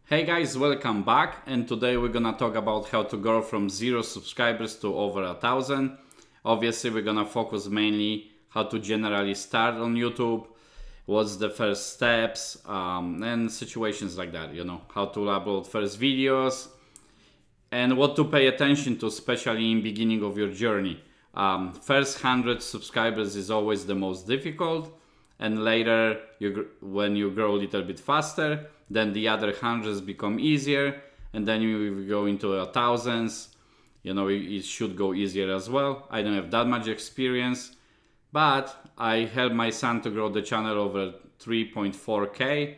Hey guys, welcome back, and today we're gonna talk about how to grow from 0 subscribers to over 1,000. Obviously we're gonna focus mainly how to generally start on YouTube, what's the first steps, and situations like that, how to upload first videos and what to pay attention to, especially in beginning of your journey. First 100 subscribers is always the most difficult, and later when you grow a little bit faster, then the other hundreds become easier, and then you go into thousands. It should go easier as well. I don't have that much experience, but I helped my son to grow the channel over 3.4K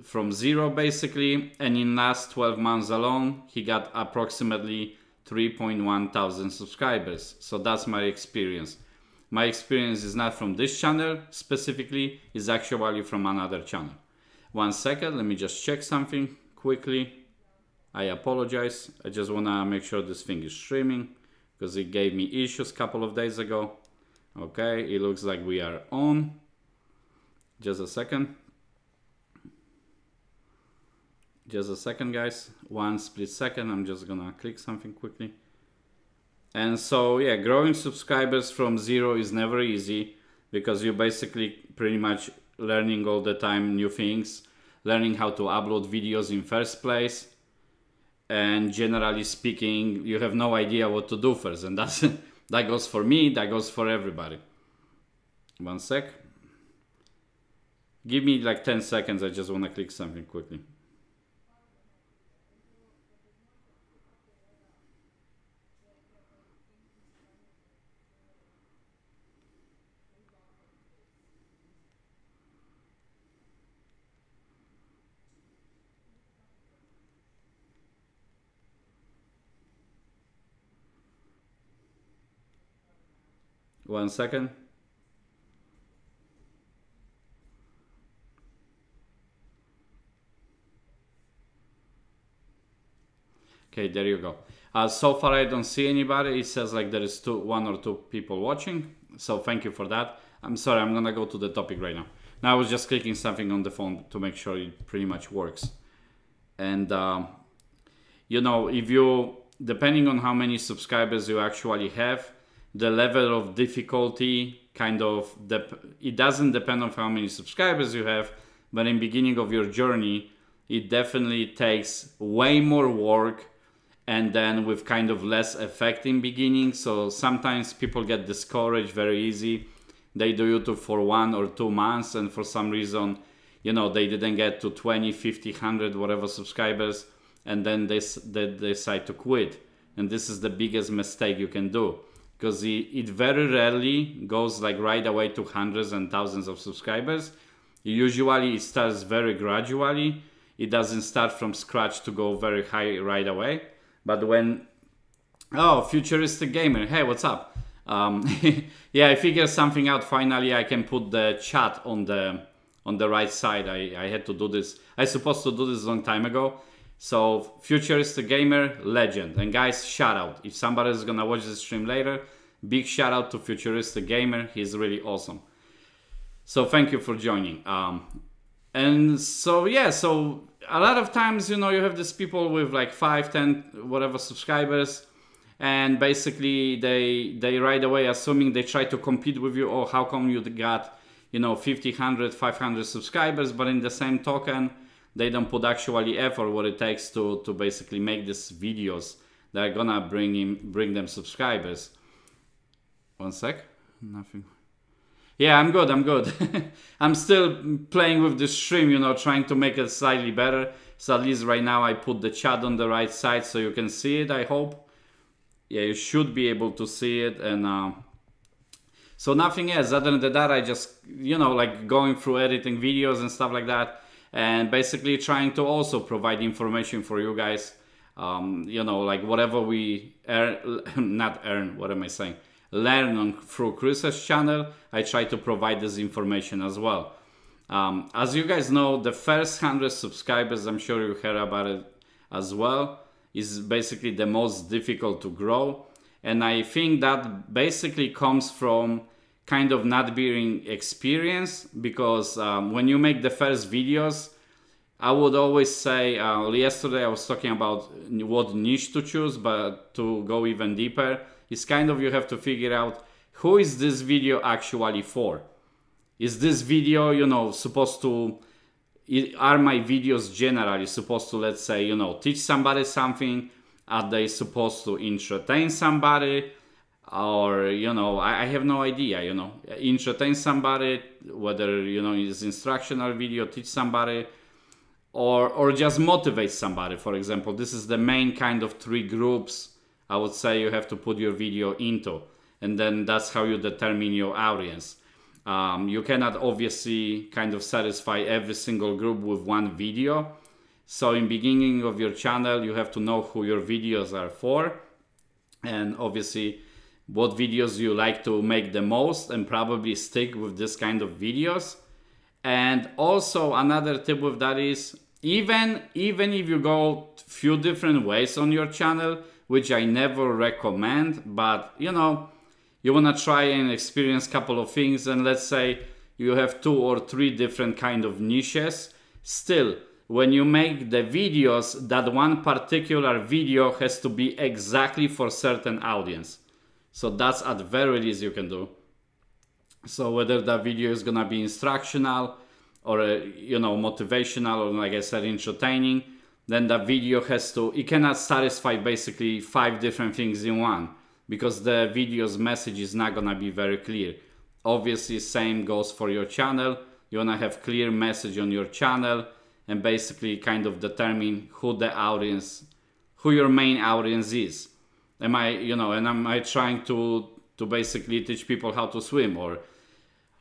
from 0 basically, and in last 12 months alone he got approximately 3.1 thousand subscribers. So that's my experience. My experience is not from this channel specifically, it's actually from another channel. 1 second, let me just check something quickly. I apologize, I just wanna make sure this thing is streaming because it gave me issues a couple of days ago. Okay, it looks like we are on. Just a second. Just a second, guys. 1 split second, I'm just gonna click something quickly. And so yeah, growing subscribers from 0 is never easy because you're basically pretty much learning all the time new things, learning how to upload videos in first place, and generally speaking you have no idea what to do first, and that goes for me, that goes for everybody. 1 sec, give me like 10 seconds, I just want to click something quickly. One second. Okay, there you go. So far I don't see anybody. It says like there is 1 or 2 people watching. So thank you for that. I'm sorry, I'm gonna go to the topic right now. Now I was just clicking something on the phone to make sure it pretty much works. And if you, depending on how many subscribers you actually have, the level of difficulty it doesn't depend on how many subscribers you have, but in beginning of your journey it definitely takes way more work, and then with kind of less effect in beginning. So sometimes people get discouraged very easy. They do YouTube for 1 or 2 months, and for some reason they didn't get to 20, 50, 100 whatever subscribers, and then they decide to quit. And this is the biggest mistake you can do, because it very rarely goes like right away to hundreds and thousands of subscribers. Usually it starts very gradually. It doesn't start from scratch to go very high right away. But when, oh, Futuristic Gamer, hey, what's up? Yeah, I figured something out finally. I can put the chat on the right side. I had to do this. I was supposed to do this a long time ago. So Futuristic Gamer, legend. And guys, shout out. If somebody is gonna watch this stream later, big shout out to Futuristic Gamer. He's really awesome. So thank you for joining. And so yeah, so a lot of times you have these people with like 5, 10 whatever subscribers, and basically they right away, assuming they try to compete with you, or how come you got 50, 100, 500 subscribers, but in the same token they don't put actually effort what it takes to basically make these videos that are gonna bring them subscribers. 1 sec, nothing. Yeah, I'm good. I'm still playing with the stream, trying to make it slightly better. So at least right now I put the chat on the right side so you can see it, I hope. Yeah, you should be able to see it. And so nothing else other than that. I just, like going through editing videos and stuff like that, and basically trying to also provide information for you guys. Like whatever we learn through Chris's channel, I try to provide this information as well. As you guys know, the first 100 subscribers, I'm sure you heard about it as well, is basically the most difficult to grow. And I think that basically comes from kind of not being experienced, because when you make the first videos, I would always say, yesterday I was talking about what niche to choose, but to go even deeper, is kind of you have to figure out who is this video actually for. Is this video, you know, supposed to, are my videos generally supposed to, let's say, you know, teach somebody something? Are they supposed to entertain somebody? Or, you know, I have no idea, you know, entertain somebody, whether, you know, it's instructional video, teach somebody, or just motivate somebody, for example. This is the main kind of three groups I would say you have to put your video into. And then that's how you determine your audience. You cannot obviously kind of satisfy every single group with one video. So in beginning of your channel, you have to know who your videos are for. And obviously what videos you like to make the most, and probably stick with this kind of videos. And also another tip with that is, even if you go few different ways on your channel, which I never recommend, but you know, you want to try and experience a couple of things, and let's say you have 2 or 3 different kind of niches, still when you make the videos, that one particular video has to be exactly for certain audience. So that's at the very least you can do. So whether that video is gonna be instructional or you know, motivational, or like I said, entertaining, then that video has to, it cannot satisfy basically 5 different things in one, because the video's message is not gonna be very clear. Obviously same goes for your channel. You wanna have clear message on your channel and basically kind of determine who the audience, who your main audience is. Am I trying to basically teach people how to swim,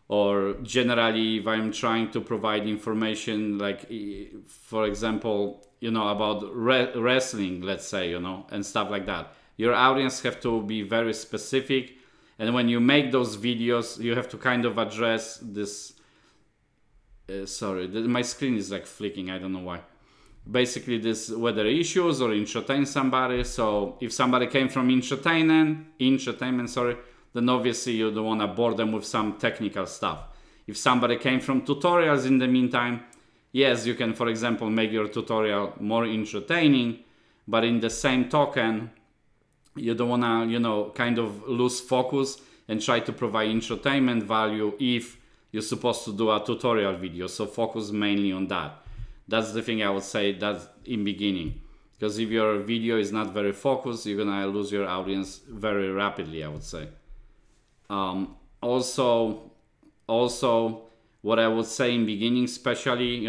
or generally if I'm trying to provide information, like for example, you know, about wrestling, let's say, you know, and stuff like that. Your audience have to be very specific, and when you make those videos, you have to kind of address this. Sorry, my screen is like flicking, I don't know why. Basically this, whether issues or entertain somebody. So if somebody came from entertainment, then obviously you don't want to bore them with some technical stuff. If somebody came from tutorials in the meantime, yes, you can, for example, make your tutorial more entertaining, but in the same token, you don't want to, you know, kind of lose focus and try to provide entertainment value if you're supposed to do a tutorial video. So focus mainly on that. That's the thing I would say, that's in beginning. Because if your video is not very focused, you're gonna lose your audience very rapidly, I would say. Also, what I would say in beginning, especially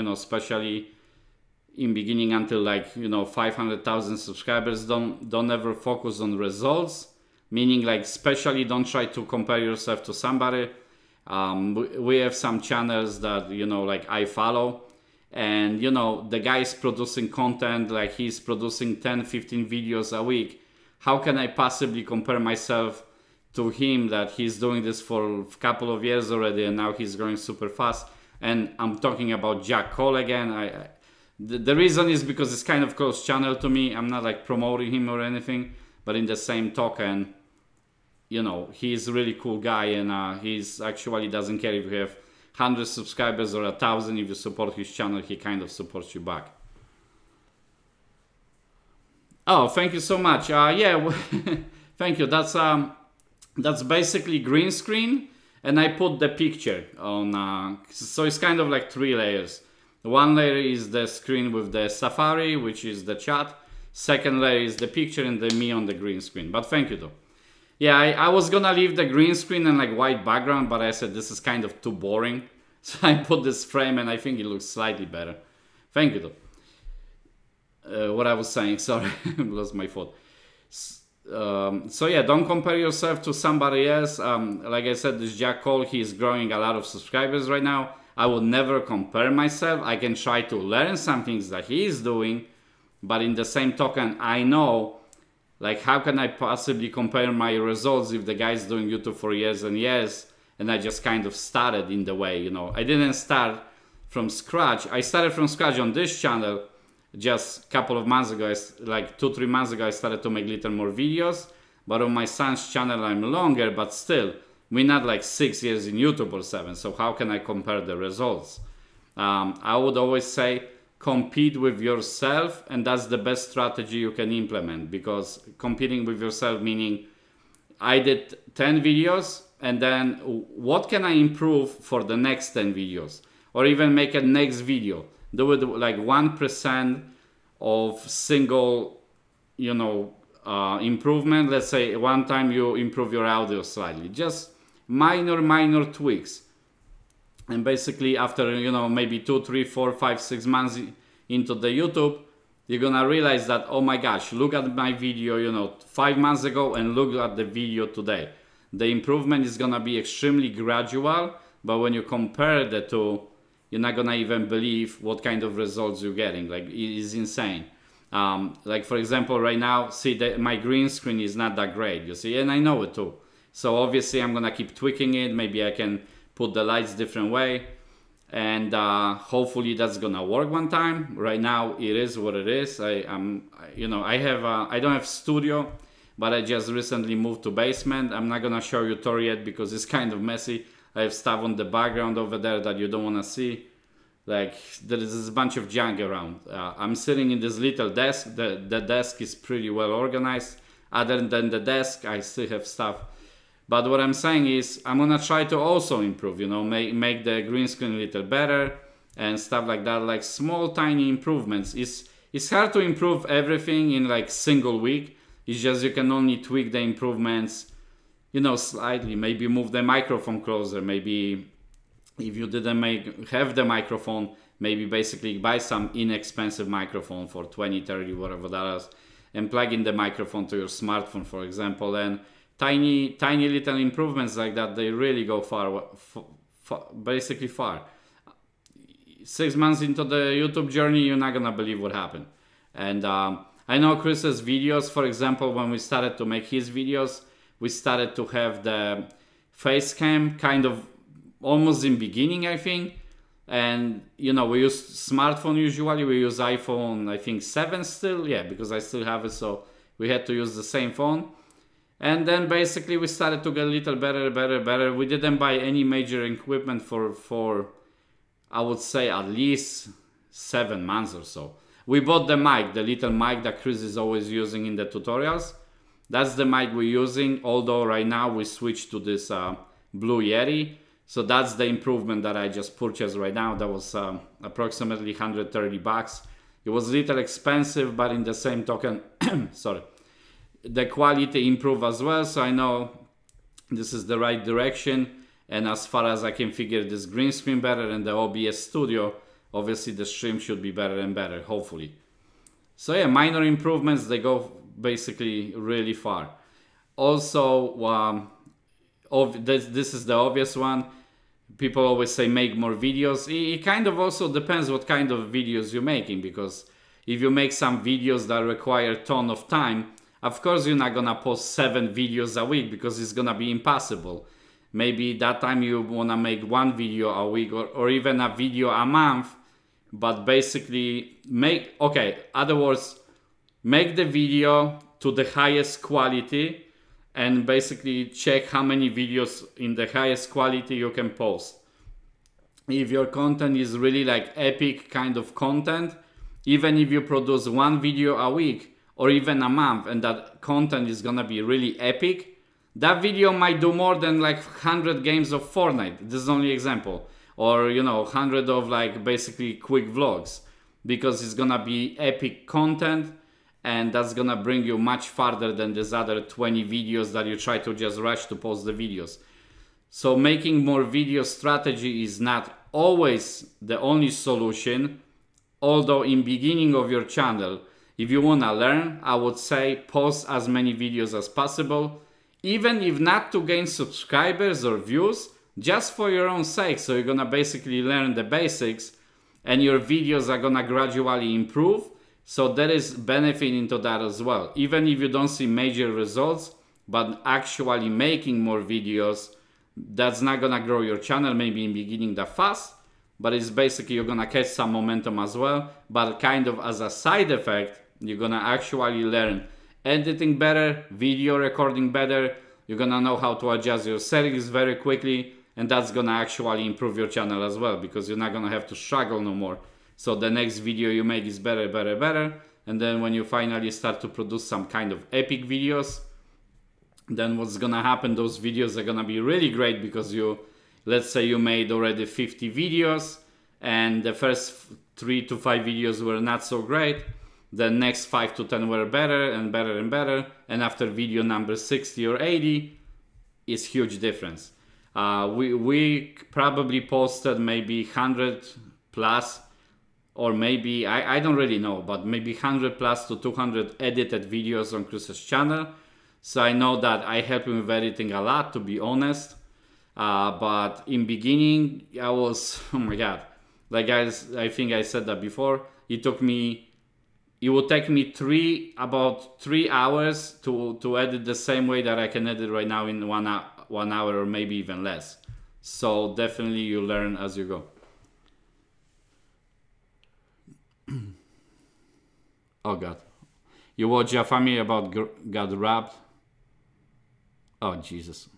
in beginning until like, you know, 500,000 subscribers, don't ever focus on results. Meaning like, especially don't try to compare yourself to somebody. We have some channels that, you know, like I follow, and you know, the guy is producing content, like he's producing 10-15 videos a week. How can I possibly compare myself to him, that he's doing this for a couple of years already and now he's growing super fast? And I'm talking about Jack Cole again. The reason is because it's kind of close channel to me. I'm not like promoting him or anything, but in the same token, you know, he's a really cool guy, and he's actually doesn't care if you have 100 subscribers or 1,000. If you support his channel, he kind of supports you back. Oh, thank you so much. Yeah, thank you. That's basically green screen, and I put the picture on. So it's kind of like 3 layers. One layer is the screen with the Safari, which is the chat. Second layer is the picture, and then me on the green screen. But thank you though. Yeah, I was gonna leave the green screen and like white background, but I said this is kind of too boring. So I put this frame, and I think it looks slightly better. Thank you though. What I was saying, sorry, lost my thought. So yeah, don't compare yourself to somebody else. Like I said, this Jack Cole, he's growing a lot of subscribers right now. I would never compare myself. I can try to learn some things that he is doing, but in the same token, I know, like, how can I possibly compare my results if the guy's doing YouTube for years and years, and I just kind of started in the way, you know. I didn't start from scratch. I started from scratch on this channel just a couple of months ago. Like 2-3 months ago, I started to make little more videos, but on my son's channel, I'm longer, but still, we're not like 6 years in YouTube or 7, so how can I compare the results? I would always say, compete with yourself, and that's the best strategy you can implement, because competing with yourself meaning I did 10 videos, and then what can I improve for the next 10 videos, or even make a next video, do it like 1% of single, you know, improvement. Let's say one time you improve your audio slightly, just minor tweaks. And basically after, you know, maybe 2, 3, 4, 5, 6 months into the YouTube, you're gonna realize that, oh my gosh, look at my video, you know, 5 months ago, and look at the video today. The improvement is gonna be extremely gradual, but when you compare the two, you're not gonna even believe what kind of results you're getting. Like, it is insane. Like for example, right now, see that my green screen is not that great, you see, and I know it too. So obviously I'm gonna keep tweaking it. Maybe I can put the lights different way, and hopefully that's gonna work one time. Right now it is what it is. You know, I don't have studio, but I just recently moved to basement. I'm not gonna show you tour yet because it's kind of messy. I have stuff on the background over there that you don't wanna see. Like, there is this bunch of junk around. I'm sitting in this little desk. The desk is pretty well organized. Other than the desk, I still have stuff. But what I'm saying is, I'm gonna try to also improve, you know, make the green screen a little better and stuff like that, like small tiny improvements. It's hard to improve everything in like single week. It's just you can only tweak the improvements, you know, slightly. Maybe move the microphone closer. Maybe if you didn't have the microphone, maybe basically buy some inexpensive microphone for 20, 30, whatever dollars, and plug in the microphone to your smartphone, for example. And tiny little improvements like that, they really go far, basically far. 6 months into the YouTube journey, you're not gonna believe what happened. And I know Chris's videos, for example, when we started to make his videos, we started to have the face cam kind of almost in beginning, I think. And you know, we use smartphone usually. We use iPhone, I think 7 still, yeah, because I still have it, so we had to use the same phone. And then basically we started to get a little better. We didn't buy any major equipment for I would say at least 7 months or so. We bought the mic, the little mic that Chris is always using in the tutorials. That's the mic we're using, although right now we switched to this Blue Yeti. So that's the improvement that I just purchased right now. That was approximately 130 bucks. It was a little expensive, but in the same token, sorry, the quality improved as well. So I know this is the right direction. And as far as I can figure this green screen better and the OBS studio, obviously the stream should be better and better, hopefully. So yeah, minor improvements, they go basically really far. Also, this is the obvious one. People always say make more videos. It kind of also depends what kind of videos you're making, because if you make some videos that require a ton of time, of course you're not gonna post 7 videos a week, because it's gonna be impossible. Maybe that time you wanna make 1 video a week, or even a video a month, but basically other words, make the video to the highest quality and basically check how many videos in the highest quality you can post. If your content is really like epic kind of content, even if you produce 1 video a week or even a month, and that content is gonna be really epic, that video might do more than like 100 games of Fortnite. This is only example. Or, you know, 100 of like basically quick vlogs, because it's gonna be epic content, and that's gonna bring you much farther than these other 20 videos that you try to just rush to post the videos. So making more video strategy is not always the only solution. Although in beginning of your channel, if you wanna learn, I would say post as many videos as possible, even if not to gain subscribers or views, just for your own sake. So you're gonna basically learn the basics, and your videos are gonna gradually improve. So there is benefit into that as well. Even if you don't see major results, but actually making more videos, that's not gonna grow your channel maybe in beginning that fast, but it's basically you're gonna catch some momentum as well. But kind of as a side effect, you're gonna actually learn editing better, video recording better. You're gonna know how to adjust your settings very quickly, and that's gonna actually improve your channel as well, because you're not gonna have to struggle no more So the next video you make is better, better, better. And then when you finally start to produce some kind of epic videos, then what's gonna happen, those videos are gonna be really great because let's say you made already 50 videos and the first 3 to 5 videos were not so great. The next 5 to 10 were better and better and better. And after video number 60 or 80, it's huge difference. We probably posted maybe 100 plus, or maybe, I don't really know, but maybe 100 plus to 200 edited videos on Chris's channel. So I know that I help him with editing a lot, to be honest. But in beginning, I was, oh my God. Like I think I said that before. It would take me about 3 hours to edit the same way that I can edit right now in 1 hour or maybe even less. So definitely you learn as you go. Oh God. You watch your family about got robbed? Oh Jesus.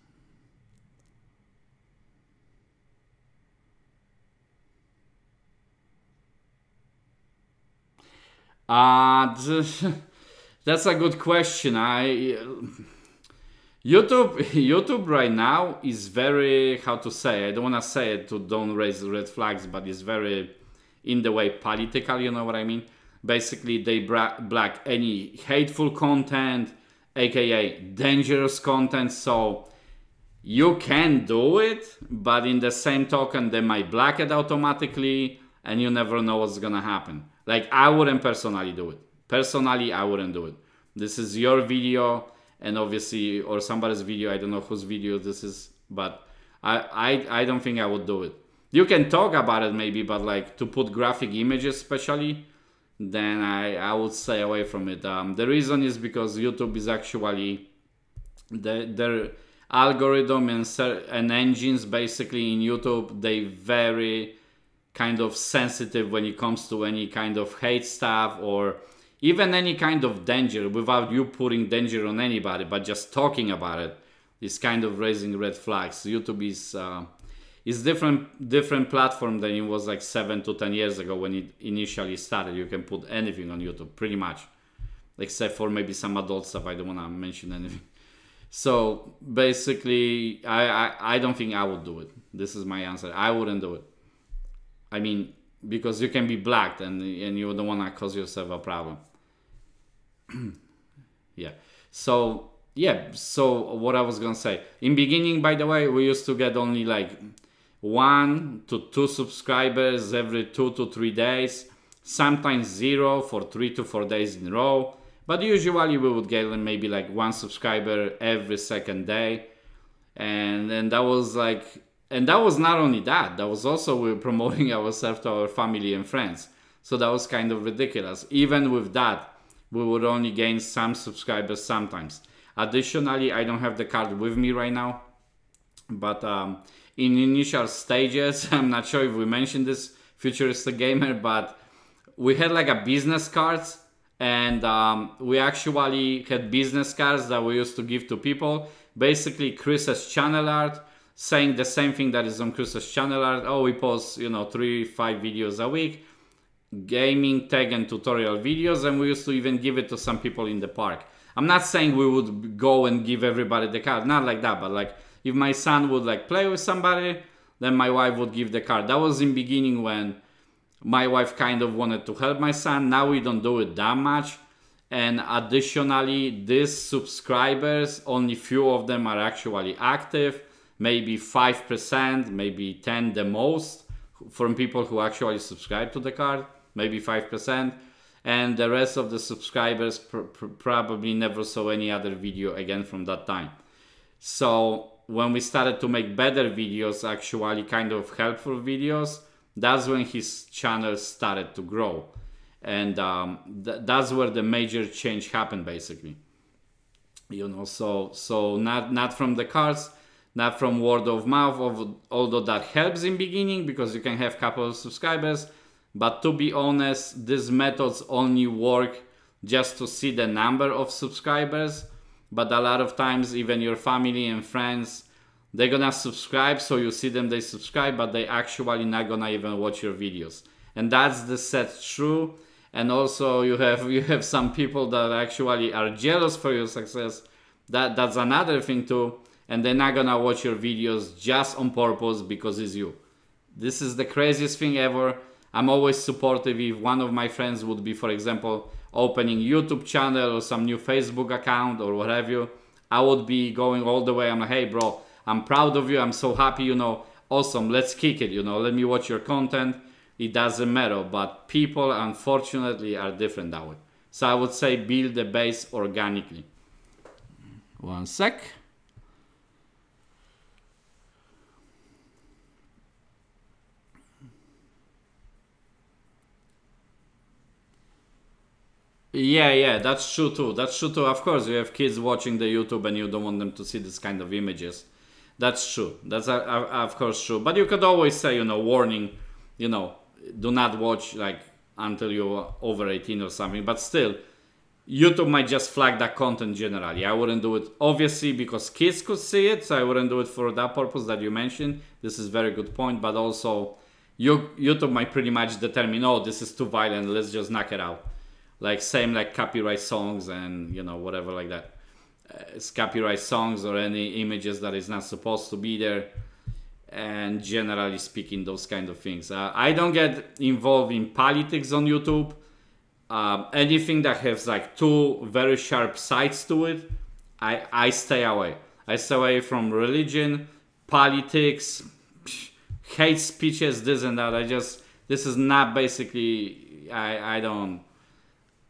That's a good question. YouTube right now is very, how to say, I don't want to say it to don't raise red flags, but it's very in the way political, you know what I mean? Basically they block any hateful content, aka dangerous content. So you can do it, but in the same token they might block it automatically and you never know what's gonna happen. Like, I wouldn't personally do it. Personally, I wouldn't do it. This is your video, and obviously, or somebody's video. I don't know whose video this is, but I don't think I would do it. You can talk about it maybe, but like to put graphic images especially, then I would stay away from it. The reason is because YouTube is actually, their algorithm and engines basically in YouTube, they very kind of sensitive when it comes to any kind of hate stuff or even any kind of danger, without you putting danger on anybody, but just talking about it is kind of raising red flags. YouTube is different platform than it was like 7 to 10 years ago when it initially started. You can put anything on YouTube pretty much, except for maybe some adult stuff. I don't want to mention anything. So basically I don't think I would do it. This is my answer. I wouldn't do it. I mean, because you can be blocked and you don't want to cause yourself a problem. Yeah. So what I was gonna say, in beginning, by the way, we used to get only like 1 to 2 subscribers every 2 to 3 days, sometimes 0 for 3 to 4 days in a row, but usually we would get maybe like 1 subscriber every second day. And then that was like, and that was not only that, that was also we were promoting ourselves to our family and friends. So that was kind of ridiculous. Even with that, we would only gain some subscribers sometimes. Additionally, I don't have the card with me right now, but in initial stages, I'm not sure if we mentioned this, Futuristic Gamer, but we had like a business cards, and we actually had business cards that we used to give to people. Basically, Chris's channel art, saying the same thing that is on Chris's channel art. Oh, we post, 3-5 videos a week, gaming, tech and tutorial videos, and we used to even give it to some people in the park. I'm not saying we would go and give everybody the card, not like that, but like if my son would like play with somebody, then my wife would give the card. That was in beginning when my wife kind of wanted to help my son. Now we don't do it that much. And additionally, these subscribers, only few of them are actually active. Maybe 5%, maybe 10 the most from people who actually subscribe to the card, maybe 5%. And the rest of the subscribers probably never saw any other video again from that time. So when we started to make better videos, actually kind of helpful videos, that's when his channel started to grow. And that's where the major change happened basically. So not from the cards, not from word of mouth, although that helps in beginning because you can have a couple of subscribers. But to be honest, these methods only work just to see the number of subscribers. But a lot of times, even your family and friends, they're gonna subscribe, so you see them, they subscribe, but they actually not gonna even watch your videos. and that's the set true. And also you have some people that actually are jealous for your success. That's another thing too, and they're not gonna watch your videos just on purpose because it's you. This is the craziest thing ever. I'm always supportive. If one of my friends would be, for example, opening YouTube channel or some new Facebook account or what have you, I would be going all the way. I'm like, hey bro, I'm proud of you. I'm so happy, you know, awesome. Let's kick it, you know, let me watch your content. It doesn't matter, but people unfortunately are different that way. So I would say build the base organically. One sec. Yeah, that's true too. That's true too. Of course, you have kids watching the YouTube and you don't want them to see this kind of images. That's true. That's of course true. But you could always say, you know, warning, you know, do not watch like until you're over 18 or something. But still, YouTube might just flag that content generally. I wouldn't do it obviously because kids could see it, so I wouldn't do it for that purpose that you mentioned. This is a very good point. But also, YouTube might pretty much determine, oh, this is too violent. Let's just knock it out. Like same like copyright songs and, you know, whatever like that. It's copyright songs or any images that is not supposed to be there, and generally speaking, those kind of things. I don't get involved in politics on YouTube. Anything that has like two very sharp sides to it, I stay away. I stay away from religion, politics, hate speeches, this and that. This is not basically, I don't.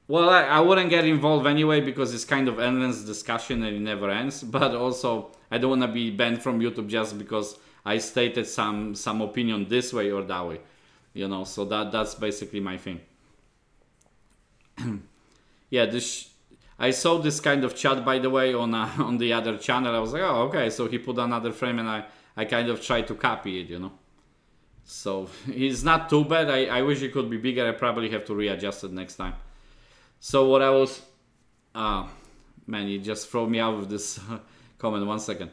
Well, I wouldn't get involved anyway because it's kind of endless discussion and it never ends. But also, I don't want to be banned from YouTube just because I stated some opinion this way or that way. You know, so that's basically my thing. Yeah, I saw this kind of chat, by the way, on the other channel. I was like, oh, okay, so he put another frame and I kind of tried to copy it, you know. So it's not too bad. I wish it could be bigger. I probably have to readjust it next time. So what I was, man, you just throw me out with this comment. 1 second.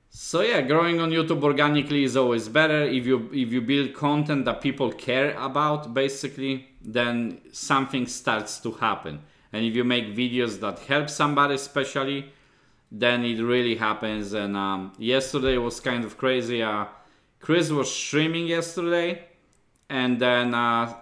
So yeah, growing on YouTube organically is always better. If you build content that people care about, basically, then something starts to happen. And if you make videos that help somebody, especially, then it really happens. And yesterday was kind of crazy. Chris was streaming yesterday. And then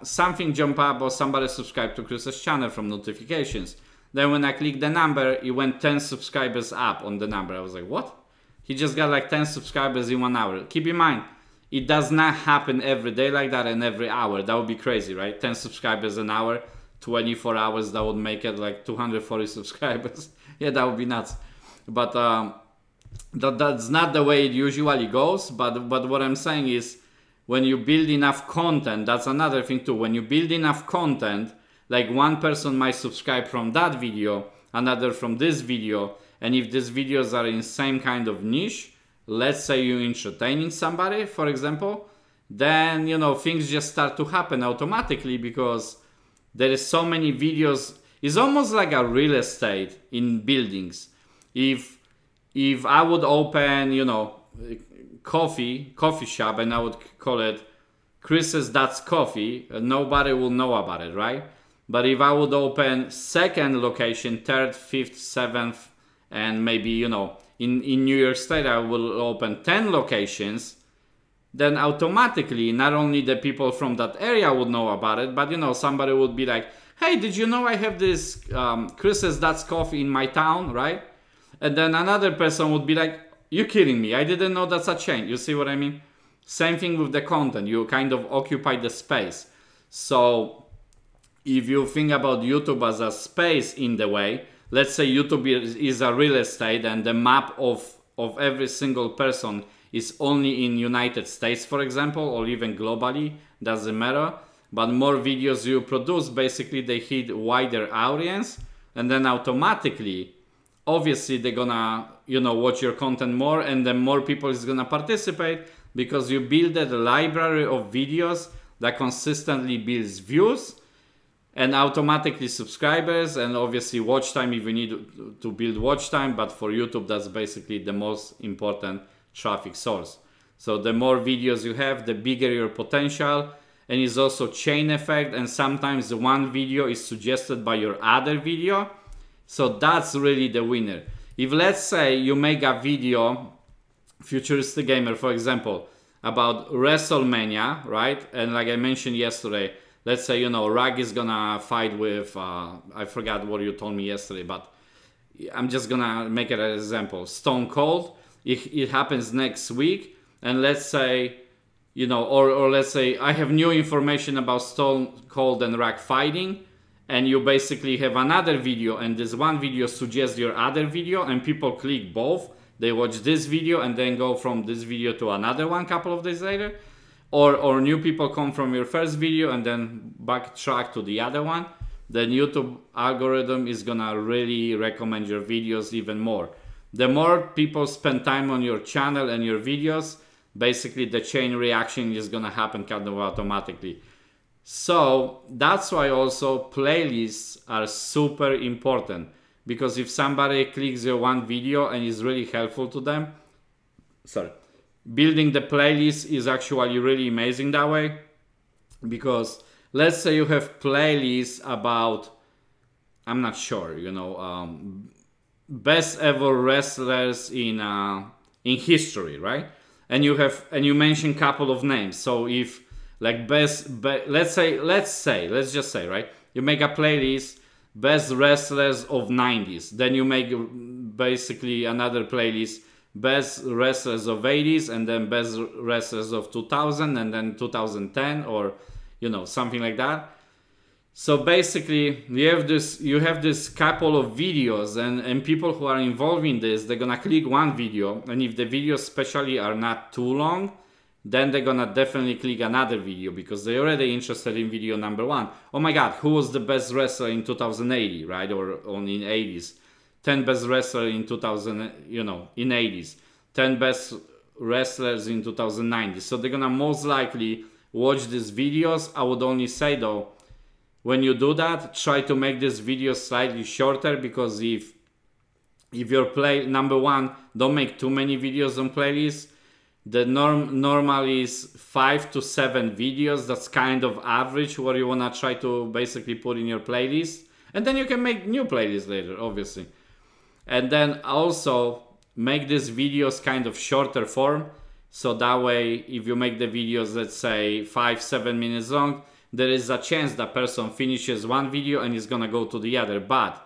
something jumped up or somebody subscribed to Chris's channel from notifications. Then when I clicked the number, it went 10 subscribers up on the number. I was like, what? He just got like 10 subscribers in 1 hour. Keep in mind, it does not happen every day like that and every hour. That would be crazy, right? 10 subscribers an hour, 24 hours, that would make it like 240 subscribers. Yeah, that would be nuts. But that's not the way it usually goes. But what I'm saying is, when you build enough content, that's another thing too. When you build enough content, like one person might subscribe from that video, another from this video, and if these videos are in same kind of niche, let's say you're entertaining somebody, for example, then, you know, things just start to happen automatically because there is so many videos. It's almost like a real estate in buildings. If I would open, you know, coffee shop and I would call it Chris's That's Coffee, nobody will know about it, right? But if I would open second location, third, fifth, seventh, and maybe, you know, in New York State I will open 10 locations, then automatically not only the people from that area would know about it, but, you know, somebody would be like, hey, did you know I have this Chris's That's Coffee in my town, right? And then another person would be like, you're kidding me, I didn't know that's a chain. You see what I mean? Same thing with the content, you kind of occupy the space. So if you think about YouTube as a space in the way, let's say YouTube is a real estate and the map of every single person is only in United States, for example, or even globally, doesn't matter. But more videos you produce, basically they hit wider audience, and then automatically, obviously they're gonna, you know, watch your content more, and then more people is gonna participate because you build a library of videos that consistently builds views and automatically subscribers, and obviously watch time if you need to build watch time. But for YouTube, that's basically the most important traffic source. So the more videos you have, the bigger your potential, and it's also chain effect, and sometimes the one video is suggested by your other video. So that's really the winner. If let's say you make a video, Futuristic Gamer for example, about WrestleMania, right? And like I mentioned yesterday, let's say, you know, Rag is gonna fight with, I forgot what you told me yesterday, but I'm just gonna make it an example. Stone Cold, it happens next week, and let's say, you know, or let's say I have new information about Stone Cold and Rag fighting, and you basically have another video, and this one video suggests your other video, and people click both. They watch this video and then go from this video to another one a couple of days later. Or new people come from your first video and then backtrack to the other one. Then YouTube algorithm is gonna really recommend your videos even more. The more people spend time on your channel and your videos, basically the chain reaction is gonna happen kind of automatically. So that's why also playlists are super important, because if somebody clicks your one video and is really helpful to them, building the playlist is actually really amazing that way. Because let's say you have playlists about, I'm not sure, you know, best ever wrestlers in history, right? And you mention a couple of names. So if like let's just say, right? You make a playlist, best wrestlers of 90s. Then you make basically another playlist, best wrestlers of 80s, and then best wrestlers of 2000, and then 2010, or, you know, something like that. So basically you have this couple of videos, and people who are involved in this, they're gonna click one video, and if the videos especially are not too long, then they're gonna definitely click another video, because they're already interested in video number one. Oh my god, who was the best wrestler in 2080, right? Or only in 80s. 10 best wrestlers in 2000, you know, in 80s. 10 best wrestlers in 2090. So they're gonna most likely watch these videos. I would only say though, when you do that, try to make this video slightly shorter, because if your number one, don't make too many videos on playlists. The normal is 5 to 7 videos. That's kind of average what you wanna try to basically put in your playlist. And then you can make new playlists later, obviously. And then also make these videos kind of shorter form. So that way, if you make the videos, let's say 5-7 minutes long, there is a chance that person finishes one video and is gonna go to the other. But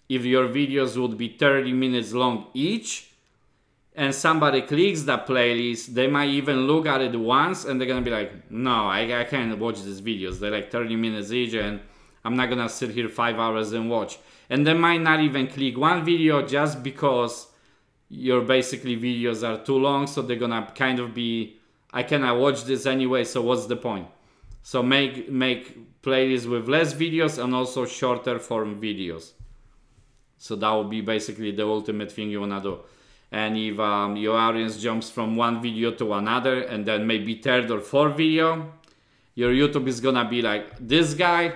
if your videos would be 30 minutes long each, and somebody clicks that playlist, they might even look at it once and they're gonna be like, no, I can't watch these videos. They're like 30 minutes each, and I'm not gonna sit here 5 hours and watch. And they might not even click one video just because your basically videos are too long. So they're gonna kind of be, I cannot watch this anyway, so what's the point? So make playlists with less videos and also shorter form videos. So that would be basically the ultimate thing you wanna do. And if your audience jumps from one video to another, and then maybe third or fourth video, your YouTube is gonna be like, this guy,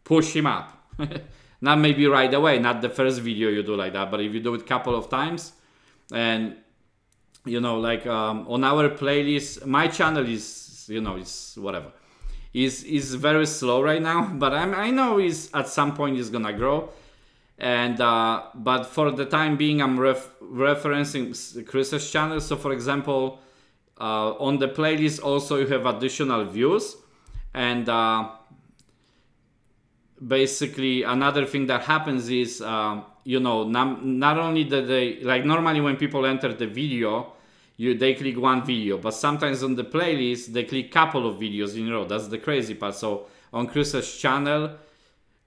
push him up. Not maybe right away, not the first video you do like that, but if you do it a couple of times, and you know, like on our playlist, my channel is, you know, it's whatever, is very slow right now, but I know is at some point is gonna grow. And but for the time being, I'm referencing Chris's channel. So for example, on the playlist also you have additional views, and basically another thing that happens is you know, not only that they, like normally when people enter the video, they click one video, but sometimes on the playlist they click couple of videos in a row. That's the crazy part. So on Chris's channel,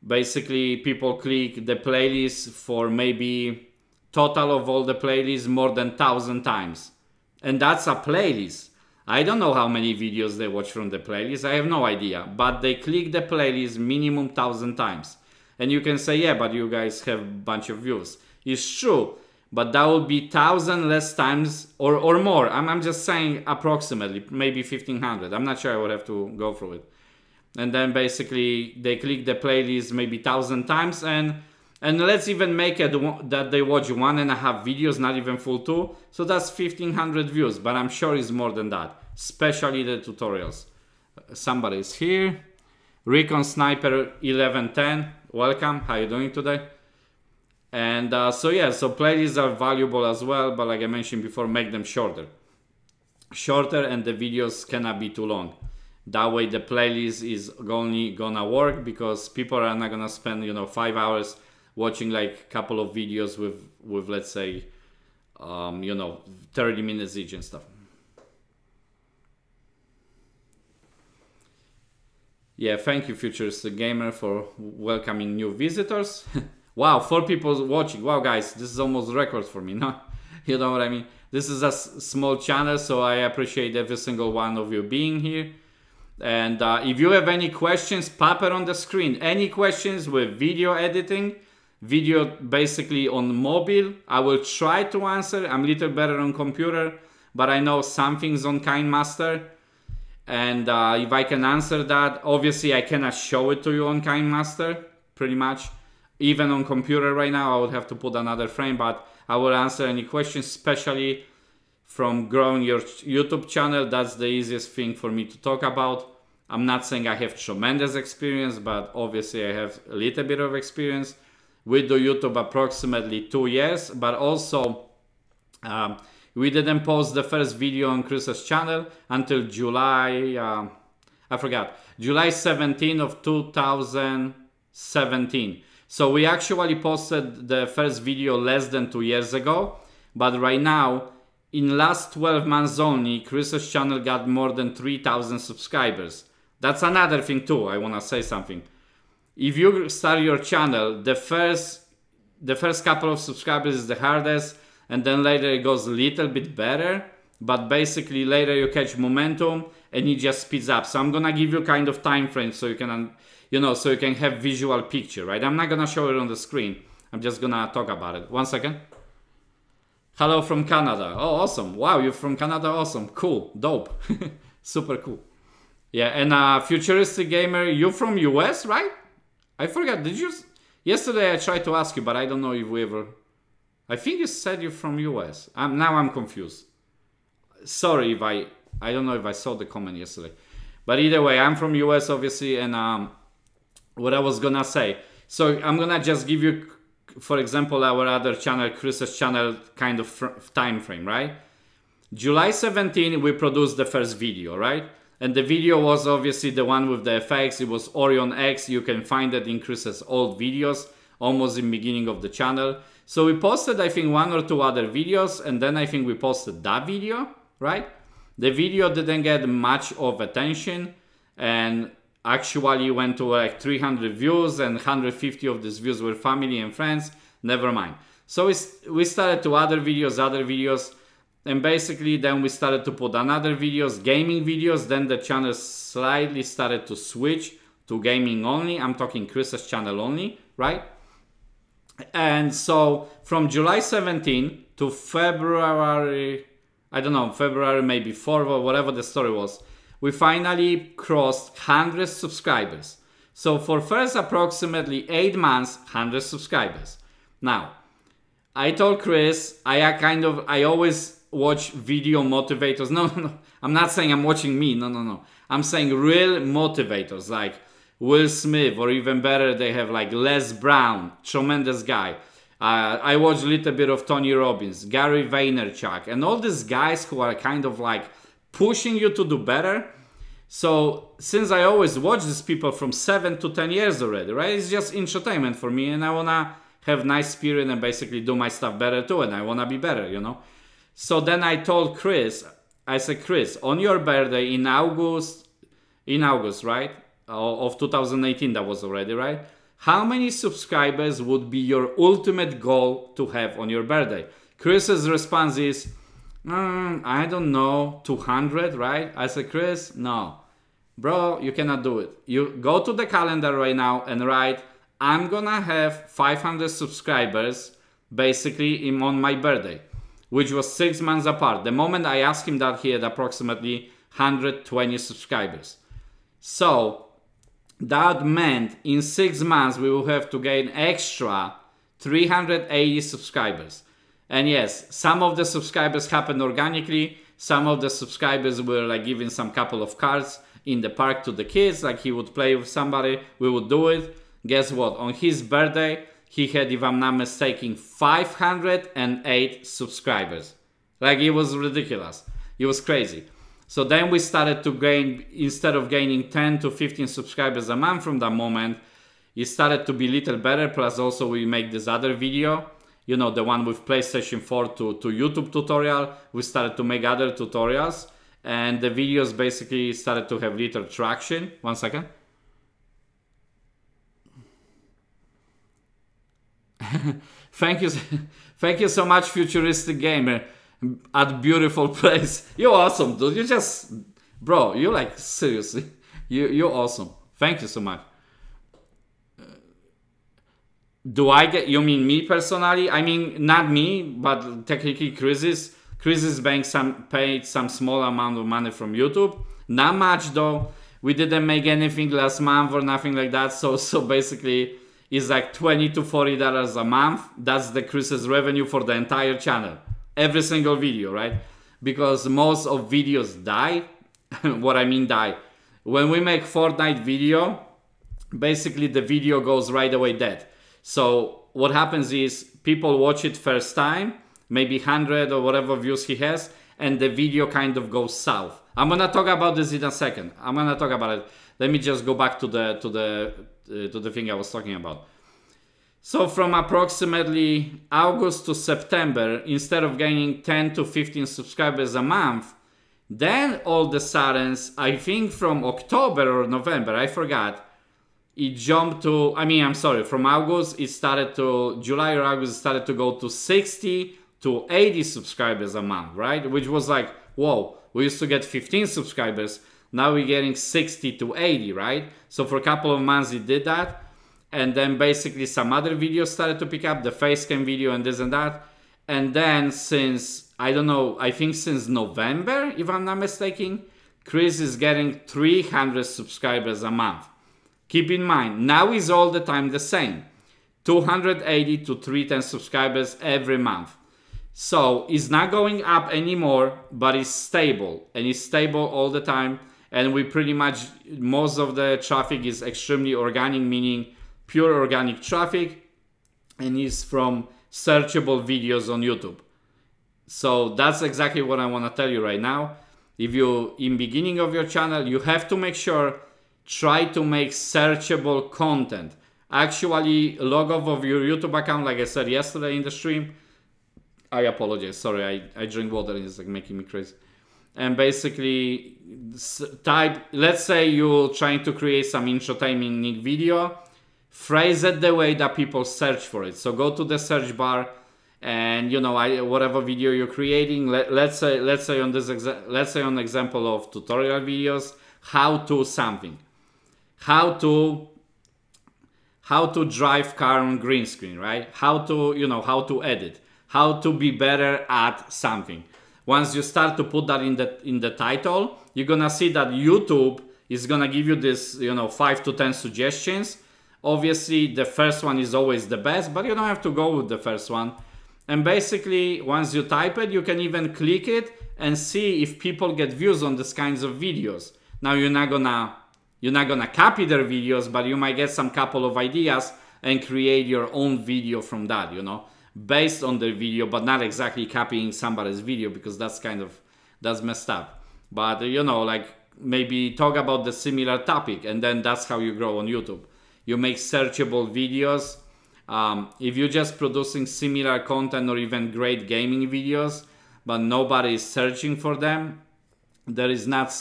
basically people click the playlist for maybe total of all the playlists more than 1,000 times, and that's a playlist. I don't know how many videos they watch from the playlist, I have no idea, but they click the playlist minimum 1,000 times. And you can say, yeah, but you guys have a bunch of views. It's true, but that would be 1,000 less times or more. I'm just saying approximately, maybe 1,500. I'm not sure, I would have to go through it. And then basically they click the playlist maybe 1,000 times, and let's even make it that they watch 1.5 videos, not even full 2. So that's 1,500 views, but I'm sure it's more than that, especially the tutorials. somebody's here. Recon Sniper 1110, welcome. How you doing today? And so yeah, so playlists are valuable as well, but like I mentioned before, make them shorter, and the videos cannot be too long. That way the playlist is only gonna work, because people are not gonna spend 5 hours watching like a couple of videos with let's say 30 minutes each and stuff. Yeah, thank you, Futuristic Gamer, for welcoming new visitors. Wow, 4 people watching. Wow, guys, this is almost a record for me, no? You know what I mean? This is a small channel, so I appreciate every single one of you being here. And if you have any questions, pop it on the screen. Any questions with video editing, video basically on mobile, I will try to answer. I'm a little better on computer, but I know some things on KineMaster. And if I can answer that, obviously I cannot show it to you on KineMaster, pretty much. Even on computer right now, I would have to put another frame, but I will answer any questions, especially from growing your YouTube channel. That's the easiest thing for me to talk about. I'm not saying I have tremendous experience, but obviously I have a little bit of experience. We do YouTube approximately 2 years, but also we didn't post the first video on Chris's channel until July, I forgot, July 17 of 2017. So we actually posted the first video less than 2 years ago, but right now, in last 12 months only, Chris's channel got more than 3,000 subscribers. That's another thing too, I wanna say something. If you start your channel, the first couple of subscribers is the hardest, and then later it goes a little bit better, but basically later you catch momentum and it just speeds up. So I'm gonna give you kind of time frame so you can, so you can have visual picture, right? I'm not gonna show it on the screen. I'm just gonna talk about it. 1 second. Hello from Canada. Oh, awesome. Wow, you're from Canada. Awesome. Cool. Dope. Super cool. Yeah, and Futuristic Gamer, you're from US, right? I forgot. Did you? Yesterday I tried to ask you, but I don't know if we ever... I think you said you're from US. Now I'm confused. Sorry if I don't know if I saw the comment yesterday. But either way, I'm from US, obviously, and what I was gonna say. So I'm gonna just give you, for example, our other channel, Chris's channel, kind of time frame, right? July 17, we produced the first video, right? And the video was obviously the one with the effects. It was Orion X. You can find that in Chris's old videos, almost in the beginning of the channel. So we posted, I think, 1 or 2 other videos, and then I think we posted that video, right? The video didn't get much of attention, and actually went to like 300 views, and 150 of these views were family and friends. Never mind. So we started to other videos, and basically then we started to put another videos, gaming videos. Then the channel slightly started to switch to gaming only. I'm talking Chris's channel only, right? And so from July 17 to February, I don't know, February maybe 4 or whatever the story was, we finally crossed 100 subscribers. So for first approximately 8 months, 100 subscribers. Now, I told Chris, I always watch video motivators. No, I'm not saying I'm watching me. No. I'm saying real motivators like Will Smith, or even better, they have like Les Brown, tremendous guy. I watch a little bit of Tony Robbins, Gary Vaynerchuk, and all these guys who are kind of like pushing you to do better. So since I always watch these people from 7 to 10 years already, right? It's just entertainment for me, and I wanna have nice spirit and basically do my stuff better too, and I wanna be better, So then I told Chris, I said, Chris, on your birthday in August, right? Of 2018, that was already, right? How many subscribers would be your ultimate goal to have on your birthday? Chris's response is, I don't know, 200, right? I said, Chris, no. Bro, you cannot do it. You go to the calendar right now and write, I'm gonna have 500 subscribers basically on my birthday, which was 6 months apart. The moment I asked him that, he had approximately 120 subscribers. So that meant in 6 months we will have to gain extra 380 subscribers. And yes, some of the subscribers happened organically. Some of the subscribers were like given some couple of cards. in the park to the kids, like he would play with somebody, we would do it. Guess what? On his birthday, he had, if I'm not mistaken, 508 subscribers. Like, it was ridiculous. It was crazy. So then we started to gain, instead of gaining 10 to 15 subscribers a month from that moment, it started to be a little better. Plus also we make this other video, you know, the one with PlayStation 4 to YouTube tutorial. We started to make other tutorials, and the videos basically started to have little traction. 1 second. Thank you so much, Futuristic Gamer, at beautiful place. You're awesome, dude. You just, bro, you like, seriously, you're awesome. Thank you so much. Do I get, you mean me personally? I mean, not me, but technically Chris is paid some small amount of money from YouTube. Not much though. We didn't make anything last month or nothing like that. So basically it's like $20 to $40 a month. That's the Chris's revenue for the entire channel. Every single video, right? Because most of videos die. What I mean die. When we make Fortnite video, basically the video goes right away dead. So what happens is people watch it first time, maybe 100 or whatever views he has, and the video kind of goes south. I'm gonna talk about this in a second. I'm gonna talk about it. Let me just go back to the thing I was talking about. So from approximately August to September, instead of gaining 10 to 15 subscribers a month, then all the sudden, I think from October or November, I forgot, it jumped to, from August, it started to, July or August, it started to go to 60 to 80 subscribers a month, right? Which was like, whoa, we used to get 15 subscribers. Now we're getting 60 to 80, right? So for a couple of months, it did that. And then basically some other videos started to pick up, the face cam video and this and that. And then since, I don't know, I think since November, if I'm not mistaken, Chris is getting 300 subscribers a month. Keep in mind, now is all the time the same. 280 to 310 subscribers every month. So it's not going up anymore, but it's stable. And it's stable all the time. And we pretty much, most of the traffic is extremely organic, meaning pure organic traffic. And is from searchable videos on YouTube. So that's exactly what I want to tell you right now. If you, in beginning of your channel, you have to make sure try to make searchable content. Actually log off of your YouTube account, like I said yesterday in the stream. I apologize, sorry, I drink water and it's like making me crazy. And basically type, let's say you're trying to create some entertainment video, phrase it the way that people search for it. So go to the search bar and, you know, whatever video you're creating, let's say on the example of tutorial videos, how to something. How to drive car on green screen, right? How to, you know, how to edit, how to be better at something. Once you start to put that in the title, you're gonna see that YouTube is gonna give you this, you know, 5 to 10 suggestions. Obviously, the first one is always the best, but you don't have to go with the first one. And basically, once you type it, you can even click it and see if people get views on these kinds of videos. Now, you're not gonna copy their videos, but you might get some couple of ideas and create your own video from that, you know, based on their video, but not exactly copying somebody's video, because that's messed up. But, you know, like maybe talk about the similar topic, and then that's how you grow on YouTube. You make searchable videos. If you're just producing similar content or even great gaming videos, but nobody is searching for them, there is not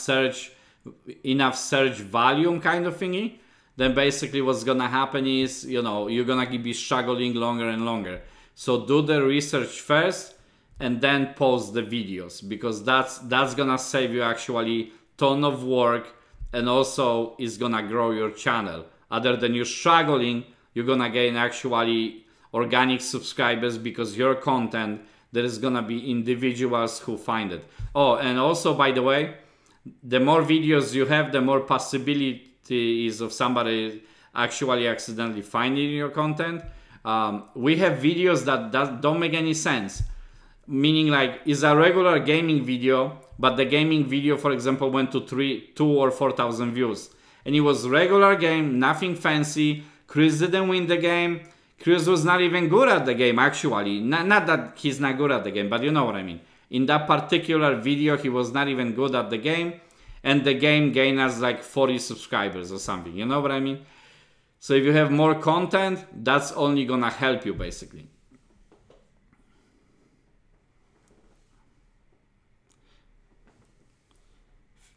enough search volume kind of thingy, then basically what's gonna happen is, you know, you're gonna be struggling longer and longer. So do the research first and then post the videos, because that's gonna save you actually ton of work, and also is gonna grow your channel. Other than you struggling, you're gonna gain actually organic subscribers, because your content, there is gonna be individuals who find it. Oh, and also, by the way, the more videos you have, the more possibilities of somebody actually accidentally finding your content. We have videos that don't make any sense. meaning like is a regular gaming video, but the gaming video, for example, went to 2 or 4,000 views. And it was regular game, nothing fancy. Chris didn't win the game. Chris was not even good at the game, actually. Not that he's not good at the game, but you know what I mean. In that particular video, he was not even good at the game. And the game gained us like 40 subscribers or something. You know what I mean? So if you have more content, that's only gonna help you, basically.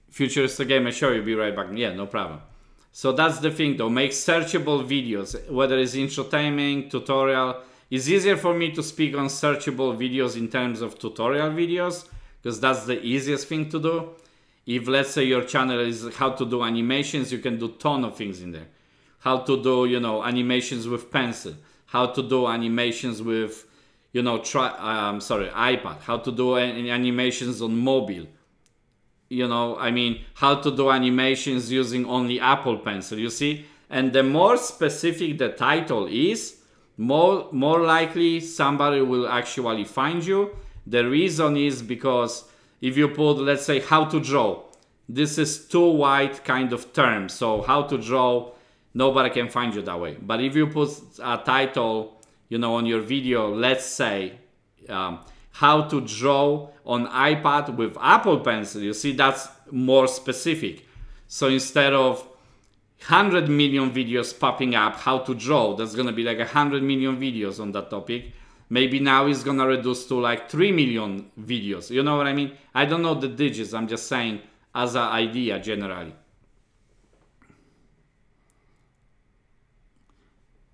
Futuristic Gamer, sure, you'll be right back. Yeah, no problem. So that's the thing though, make searchable videos, whether it's infotainment, tutorial. It's easier for me to speak on searchable videos in terms of tutorial videos, because that's the easiest thing to do. If let's say your channel is how to do animations, you can do a ton of things in there. How to do, you know, animations with pencil, how to do animations with, you know, iPad, how to do animations on mobile. You know, I mean, how to do animations using only Apple Pencil, you see? And the more specific the title is, more likely somebody will actually find you. The reason is because if you put, let's say, how to draw, this is too wide kind of term. So how to draw, nobody can find you that way. But if you put a title, you know, on your video, let's say, how to draw on iPad with Apple Pencil, you see, that's more specific. So instead of 100 million videos popping up how to draw, that's gonna be like 100 million videos on that topic. Maybe now it's gonna reduce to like 3 million videos. You know what I mean? I don't know the digits, I'm just saying as an idea generally.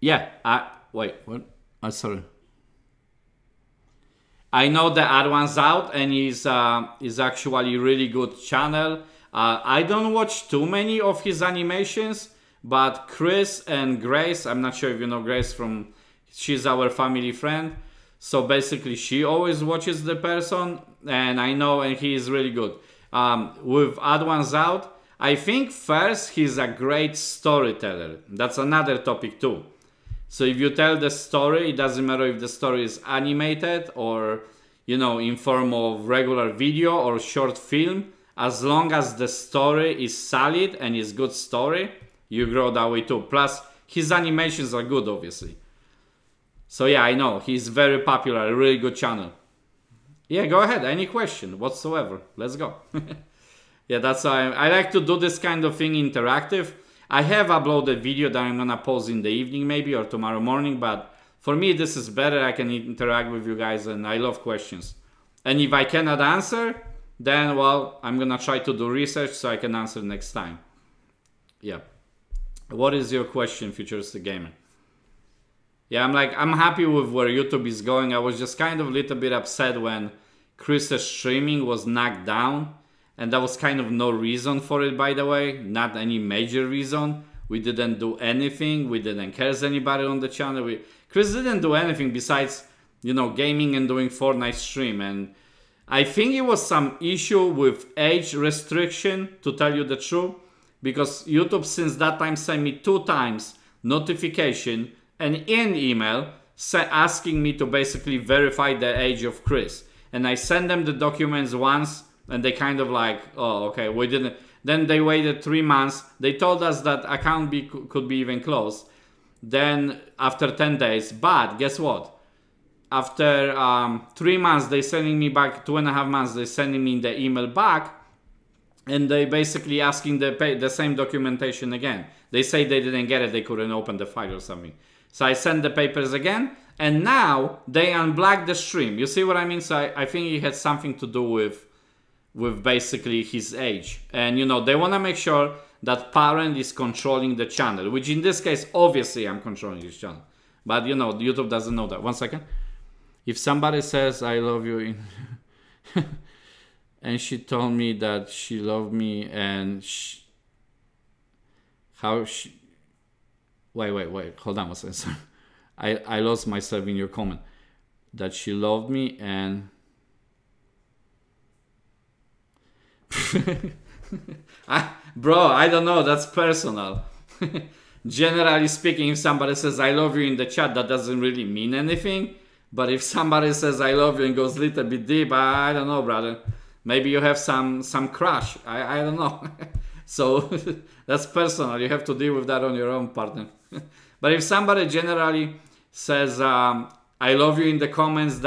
Yeah, wait, what? Sorry. I know the Add One's out and is actually really good channel. I don't watch too many of his animations, but Chris and Grace, I'm not sure if you know Grace she's our family friend. So basically she always watches the person, and I know, and he is really good. With Add One's out, I think first he's a great storyteller. That's another topic too. So if you tell the story, it doesn't matter if the story is animated or, you know, in form of regular video or short film, as long as the story is solid and is good story, you grow that way too. Plus, his animations are good, obviously. So yeah, I know, he's very popular, a really good channel. Yeah, go ahead, any question whatsoever, let's go. Yeah, that's why I like to do this kind of thing interactive. I have uploaded video that I'm gonna post in the evening maybe or tomorrow morning, but for me this is better. I can interact with you guys and I love questions. And if I cannot answer, then well, I'm gonna try to do research so I can answer next time. Yeah. What is your question, Futuristic Gamer? Yeah, I'm happy with where YouTube is going. I was just kind of a little bit upset when Chris's streaming was knocked down. And that was kind of no reason for it, by the way. Not any major reason. We didn't do anything. We didn't curse anybody on the channel. Chris didn't do anything besides, you know, gaming and doing Fortnite stream. And I think it was some issue with age restriction, to tell you the truth. Because YouTube since that time sent me 2 times notification and an email asking me to basically verify the age of Chris. And I sent them the documents once. And they kind of like, oh, okay, we didn't. Then they waited 3 months. They told us that account could be even closed. Then after 10 days, but guess what? After 3 months, they sending me back, 2.5 months, they sending me the email back. And they basically asking the same documentation again. They say they didn't get it, they couldn't open the file or something. So I sent the papers again. And now they unblocked the stream. You see what I mean? So I think it had something to do with basically his age. And you know, they want to make sure that parent is controlling the channel, which in this case, obviously I'm controlling his channel. But you know, YouTube doesn't know that. 1 second. If somebody says I love you and she told me that she loved me and wait, hold on 1 second, sorry. I lost myself in your comment. That she loved me and bro, I don't know, that's personal. Generally speaking, if somebody says I love you in the chat, that doesn't really mean anything. But if somebody says I love you and goes a little bit deep, I don't know, brother. Maybe you have some crush. I don't know. So that's personal. You have to deal with that on your own, partner. But if somebody generally says I love you in the comments,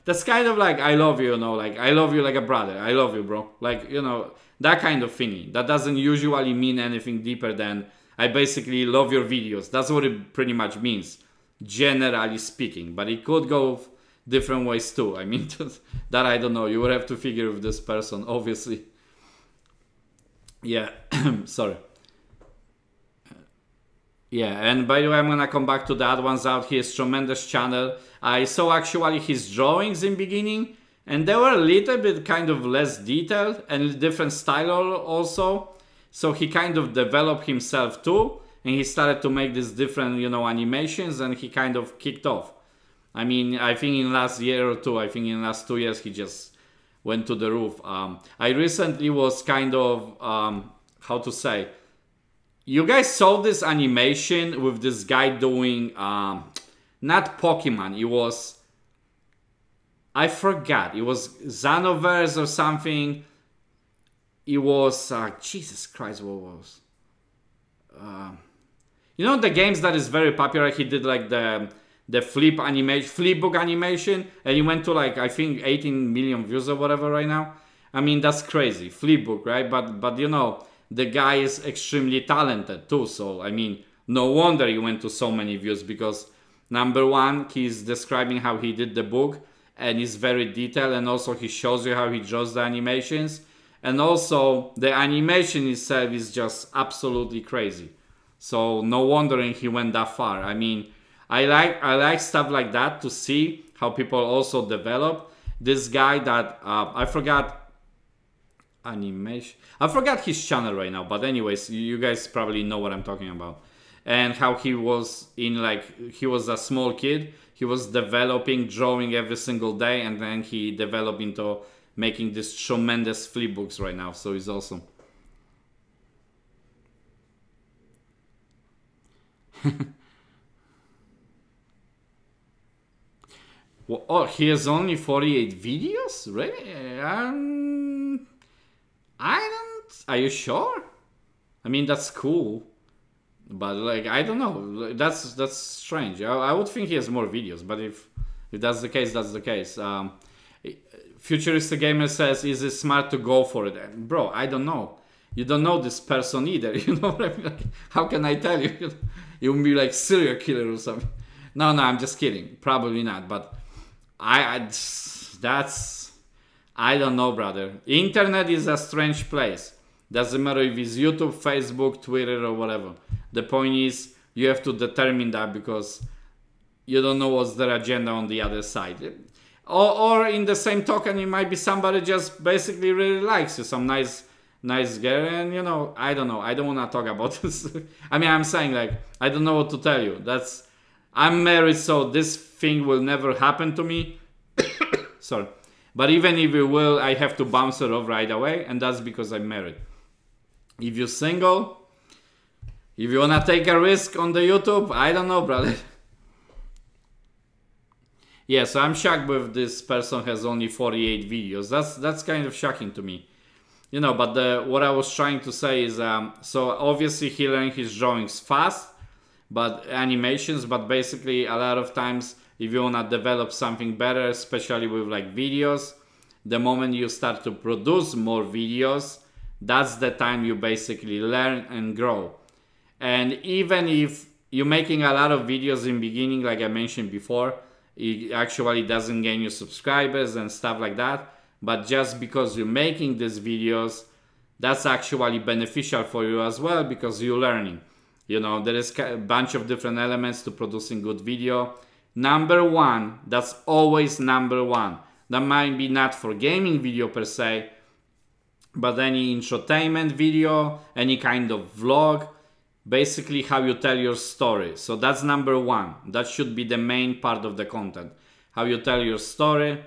that's kind of like I love you, you know, like I love you like a brother. I love you, bro. Like, you know, that kind of thingy. That doesn't usually mean anything deeper than I basically love your videos. That's what it pretty much means, generally speaking. But it could go different ways too. I mean, that I don't know. You would have to figure with this person, obviously. Yeah, sorry. Yeah, and by the way, I'm gonna come back to that one's out. His tremendous channel. I saw actually his drawings in beginning, and they were a little bit kind of less detailed and different style also. So he kind of developed himself too, and he started to make these different, you know, animations, and he kind of kicked off. I mean, I think in last year or two, I think in the last 2 years, he just went to the roof. I recently was kind of, how to say, you guys saw this animation with this guy doing, not Pokemon, it was, I forgot, it was Xenoverse or something. It was, Jesus Christ, what was? You know the games that is very popular, he did like the flip animation, flipbook animation, and he went to like, I think 18 million views or whatever right now. I mean, that's crazy, flipbook, right? But you know, the guy is extremely talented too, so I mean, no wonder he went to so many views, because number one, he's describing how he did the book, and it's very detailed, and also he shows you how he draws the animations, and also the animation itself is just absolutely crazy. So no wondering he went that far. I mean, I like stuff like that, to see how people also develop. This guy that I forgot animation. I forgot his channel right now, but anyways, you guys probably know what I'm talking about. And how he was in, like, he was a small kid. He was developing, drawing every single day, and then he developed into making these tremendous flip books right now. So it's awesome. Well, oh, he has only 48 videos? Really? I don't... Are you sure? I mean, that's cool. But, like, I don't know. That's strange. I would think he has more videos. But if that's the case, that's the case. Futuristic Gamer says, is it smart to go for it? Bro, I don't know. You don't know this person either. You know what I mean? Like, how can I tell you? You would be like serial killer or something. No, I'm just kidding. Probably not. But I don't know, brother. Internet is a strange place. Doesn't matter if it's YouTube, Facebook, Twitter, or whatever. The point is, you have to determine that, because you don't know what's their agenda on the other side. Or in the same token, it might be somebody just basically really likes you, some nice girl, and you know, I don't know. I don't want to talk about this. I mean, I'm saying, like, I don't know what to tell you. I'm married, so this thing will never happen to me. Sorry. But even if it will, I have to bounce it off right away, and that's because I'm married. If you're single, if you want to take a risk on the YouTube, I don't know, brother. Yeah, so I'm shocked with this person has only 48 videos. That's kind of shocking to me. You know, but what I was trying to say is, so obviously he learned his drawings fast, but animations, but basically a lot of times, if you want to develop something better, especially with like videos, the moment you start to produce more videos, that's the time you basically learn and grow. And even if you're making a lot of videos in beginning, like I mentioned before, it actually doesn't gain you subscribers and stuff like that. But just because you're making these videos, that's actually beneficial for you as well, because you're learning. You know, there is a bunch of different elements to producing good video. Number one, that's always number one. That might be not for gaming video per se, but any entertainment video, any kind of vlog, basically how you tell your story. So that's number one. That should be the main part of the content. How you tell your story,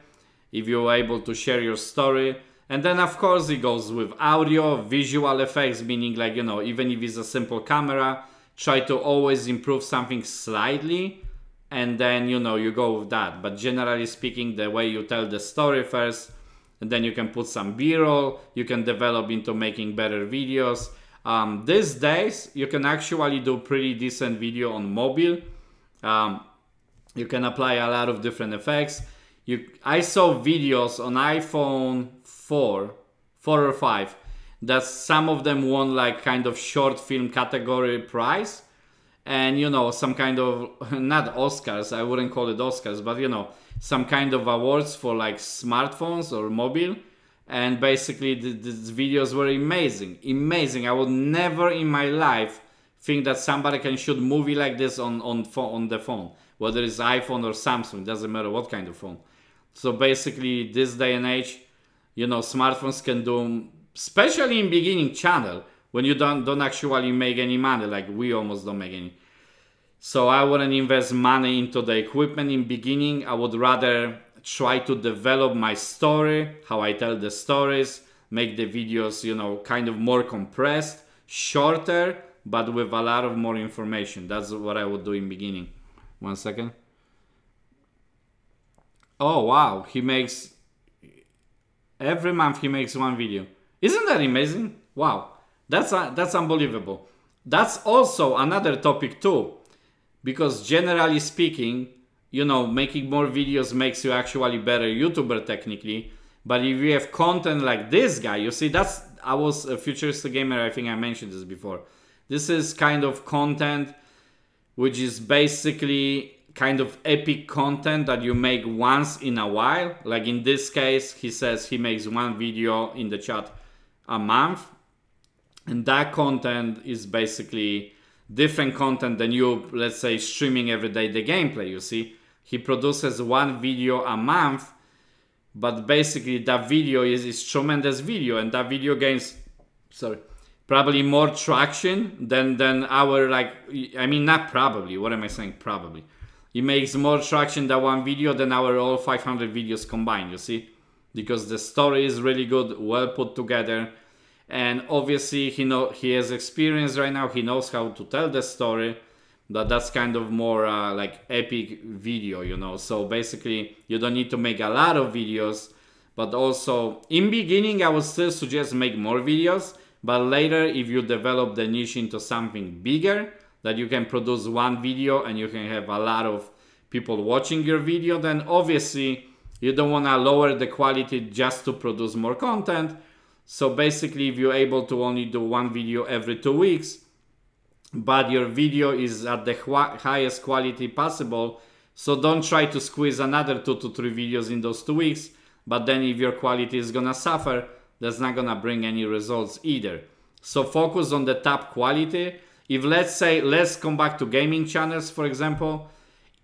if you're able to share your story. And then of course it goes with audio, visual effects, meaning like, you know, even if it's a simple camera, try to always improve something slightly. and then, you know, you go with that. But generally speaking, the way you tell the story first, and then you can put some b-roll, you can develop into making better videos. These days you can actually do pretty decent video on mobile. You can apply a lot of different effects. I saw videos on iPhone 4 or 5 that some of them won like kind of short film category prize, and you know, some kind of, not Oscars, I wouldn't call it Oscars, but you know, some kind of awards for like smartphones or mobile. And basically these videos were amazing. I would never in my life think that somebody can shoot movie like this on the phone, whether it's iPhone or Samsung, doesn't matter what kind of phone. So basically this day and age, you know, smartphones can do, especially in beginning channel, when you don't actually make any money, like we almost don't make any. So I wouldn't invest money into the equipment in beginning. I would rather try to develop my story, how I tell the stories, make the videos, you know, kind of more compressed, shorter, but with a lot of more information. That's what I would do in beginning. 1 second. Oh wow, he makes, every month he makes one video. Isn't that amazing? Wow, that's unbelievable. That's also another topic too, because generally speaking, you know, making more videos makes you actually better YouTuber technically. But if you have content like this guy, you see, I was a futuristic gamer, I think I mentioned this before. This is kind of content which is basically kind of epic content that you make once in a while. Like in this case, he says he makes one video in the chat a month. And that content is basically different content than you, let's say, streaming every day the gameplay, you see. He produces one video a month, but basically that video is tremendous video, and that video gains, probably more traction than our, like, I mean, not probably, what am I saying, probably. It makes more traction than one video than our all 500 videos combined, you see? Because the story is really good, well put together, and obviously he has experience right now, he knows how to tell the story. That's kind of more like epic video, you know. So basically you don't need to make a lot of videos, but also in beginning I would still suggest make more videos, but later if you develop the niche into something bigger, that you can produce one video and you can have a lot of people watching your video, then obviously you don't want to lower the quality just to produce more content. So basically if you're able to only do one video every 2 weeks, but your video is at the highest quality possible, so don't try to squeeze another 2 to 3 videos in those 2 weeks, but then if your quality is gonna suffer, that's not gonna bring any results either. So focus on the top quality. If let's come back to gaming channels, for example,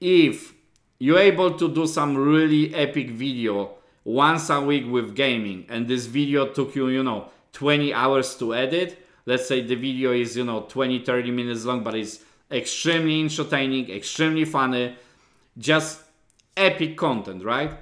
if you're able to do some really epic video once a week with gaming, and this video took you, you know, 20 hours to edit, let's say the video is, you know, 20-30 minutes long, but it's extremely entertaining, extremely funny, just epic content, right?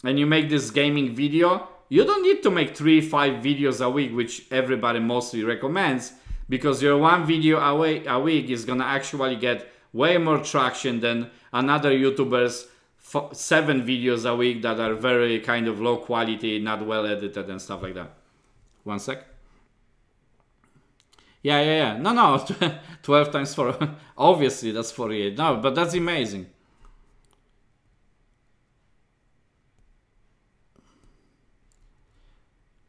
And you make this gaming video, you don't need to make 3-5 videos a week, which everybody mostly recommends, because your one video a week is gonna actually get way more traction than another YouTuber's 7 videos a week that are very kind of low quality, not well edited and stuff like that. 1 sec. Yeah. No. 12 times 4. Obviously, that's 48. No, but that's amazing.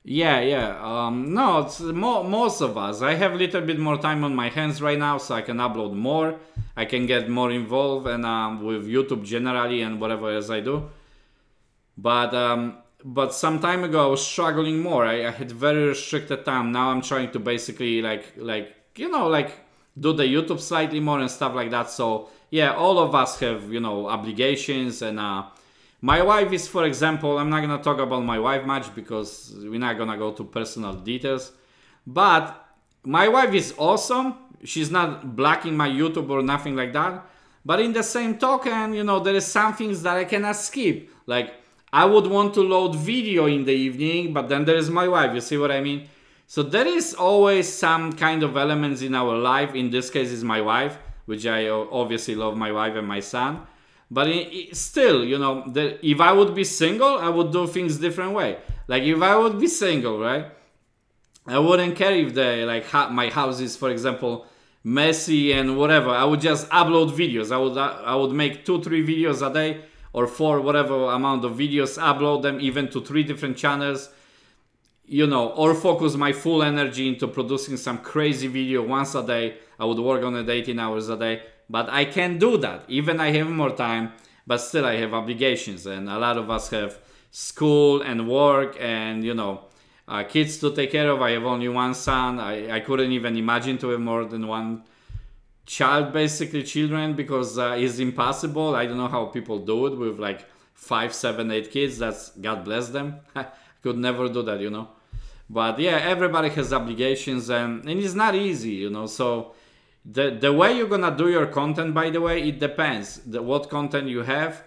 Yeah. No, it's most of us. I have a little bit more time on my hands right now, so I can upload more. I can get more involved and with YouTube generally and whatever else I do. But some time ago I was struggling more. I had very restricted time. Now I'm trying to basically like do the YouTube slightly more and stuff like that. So yeah, all of us have, you know, obligations. And my wife is, for example, I'm not gonna talk about my wife much because we're not gonna go to personal details. But my wife is awesome. She's not blocking my YouTube or nothing like that. But in the same token, you know, there is some things that I cannot skip. Like, I would want to load video in the evening, but then there is my wife, you see what I mean? So there is always some kind of elements in our life. In this case is my wife, which I obviously love my wife and my son. But still, you know, if I would be single, I would do things different way. Like if I would be single, right, I wouldn't care if my house is, for example, messy and whatever. I would just upload videos. I would make 2-3 videos a day, or 4, whatever amount of videos, upload them even to 3 different channels, you know, or focus my full energy into producing some crazy video once a day. I would work on it 18 hours a day, but I can't do that. Even I have more time, but still I have obligations, and a lot of us have school and work and, you know, kids to take care of. I have only one son. I couldn't even imagine to have more than one child, basically children, because it's impossible. I don't know how people do it with like 5, 7, 8 kids. That's, God bless them. I could never do that, you know. But yeah, everybody has obligations, and it's not easy, you know. So the way you're gonna do your content, by the way, it depends what content you have.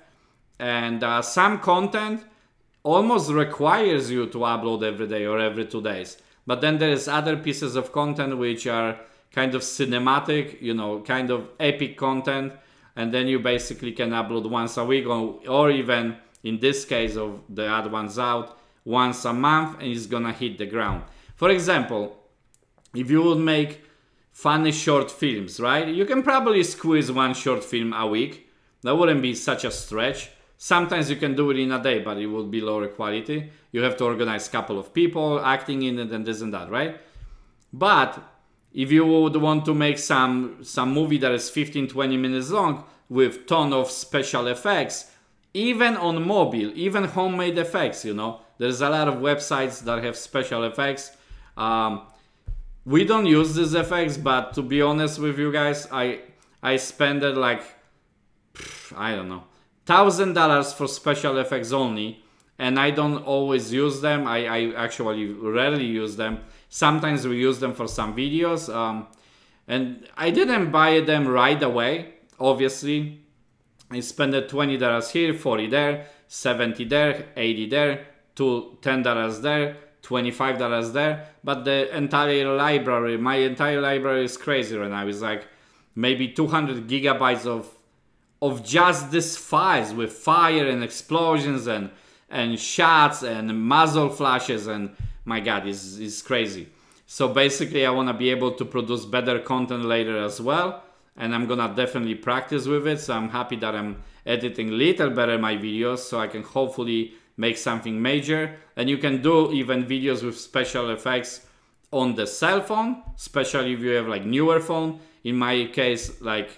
And some content almost requires you to upload every day or every 2 days. But then there's other pieces of content which are kind of cinematic, you know, kind of epic content. And then you basically can upload once a week, or even in this case of the Add Ones Out, once a month, and it's gonna hit the ground. For example, if you would make funny short films, right? You can probably squeeze 1 short film a week. That wouldn't be such a stretch. Sometimes you can do it in a day, but it would be lower quality. You have to organize a couple of people acting in it and this and that, right? But if you would want to make some movie that is 15-20 minutes long with ton of special effects, even on mobile, even homemade effects, you know, there's a lot of websites that have special effects. We don't use these effects, but to be honest with you guys, I spent like, I don't know, $1,000 for special effects only, and I don't always use them. I actually rarely use them. Sometimes we use them for some videos, and I didn't buy them right away. Obviously, I spent $20 here, 40 there, 70 there, 80 there, to $10 there, $25 there. But the entire library, my entire library is crazy right now. It's like maybe 200 gigabytes of just these files with fire and explosions and shots and muzzle flashes, and my God, it's crazy. So basically I want to be able to produce better content later as well, and I'm gonna definitely practice with it. So I'm happy that I'm editing a little better my videos, so I can hopefully make something major. And you can do even videos with special effects on the cell phone, especially if you have like newer phone. In my case, like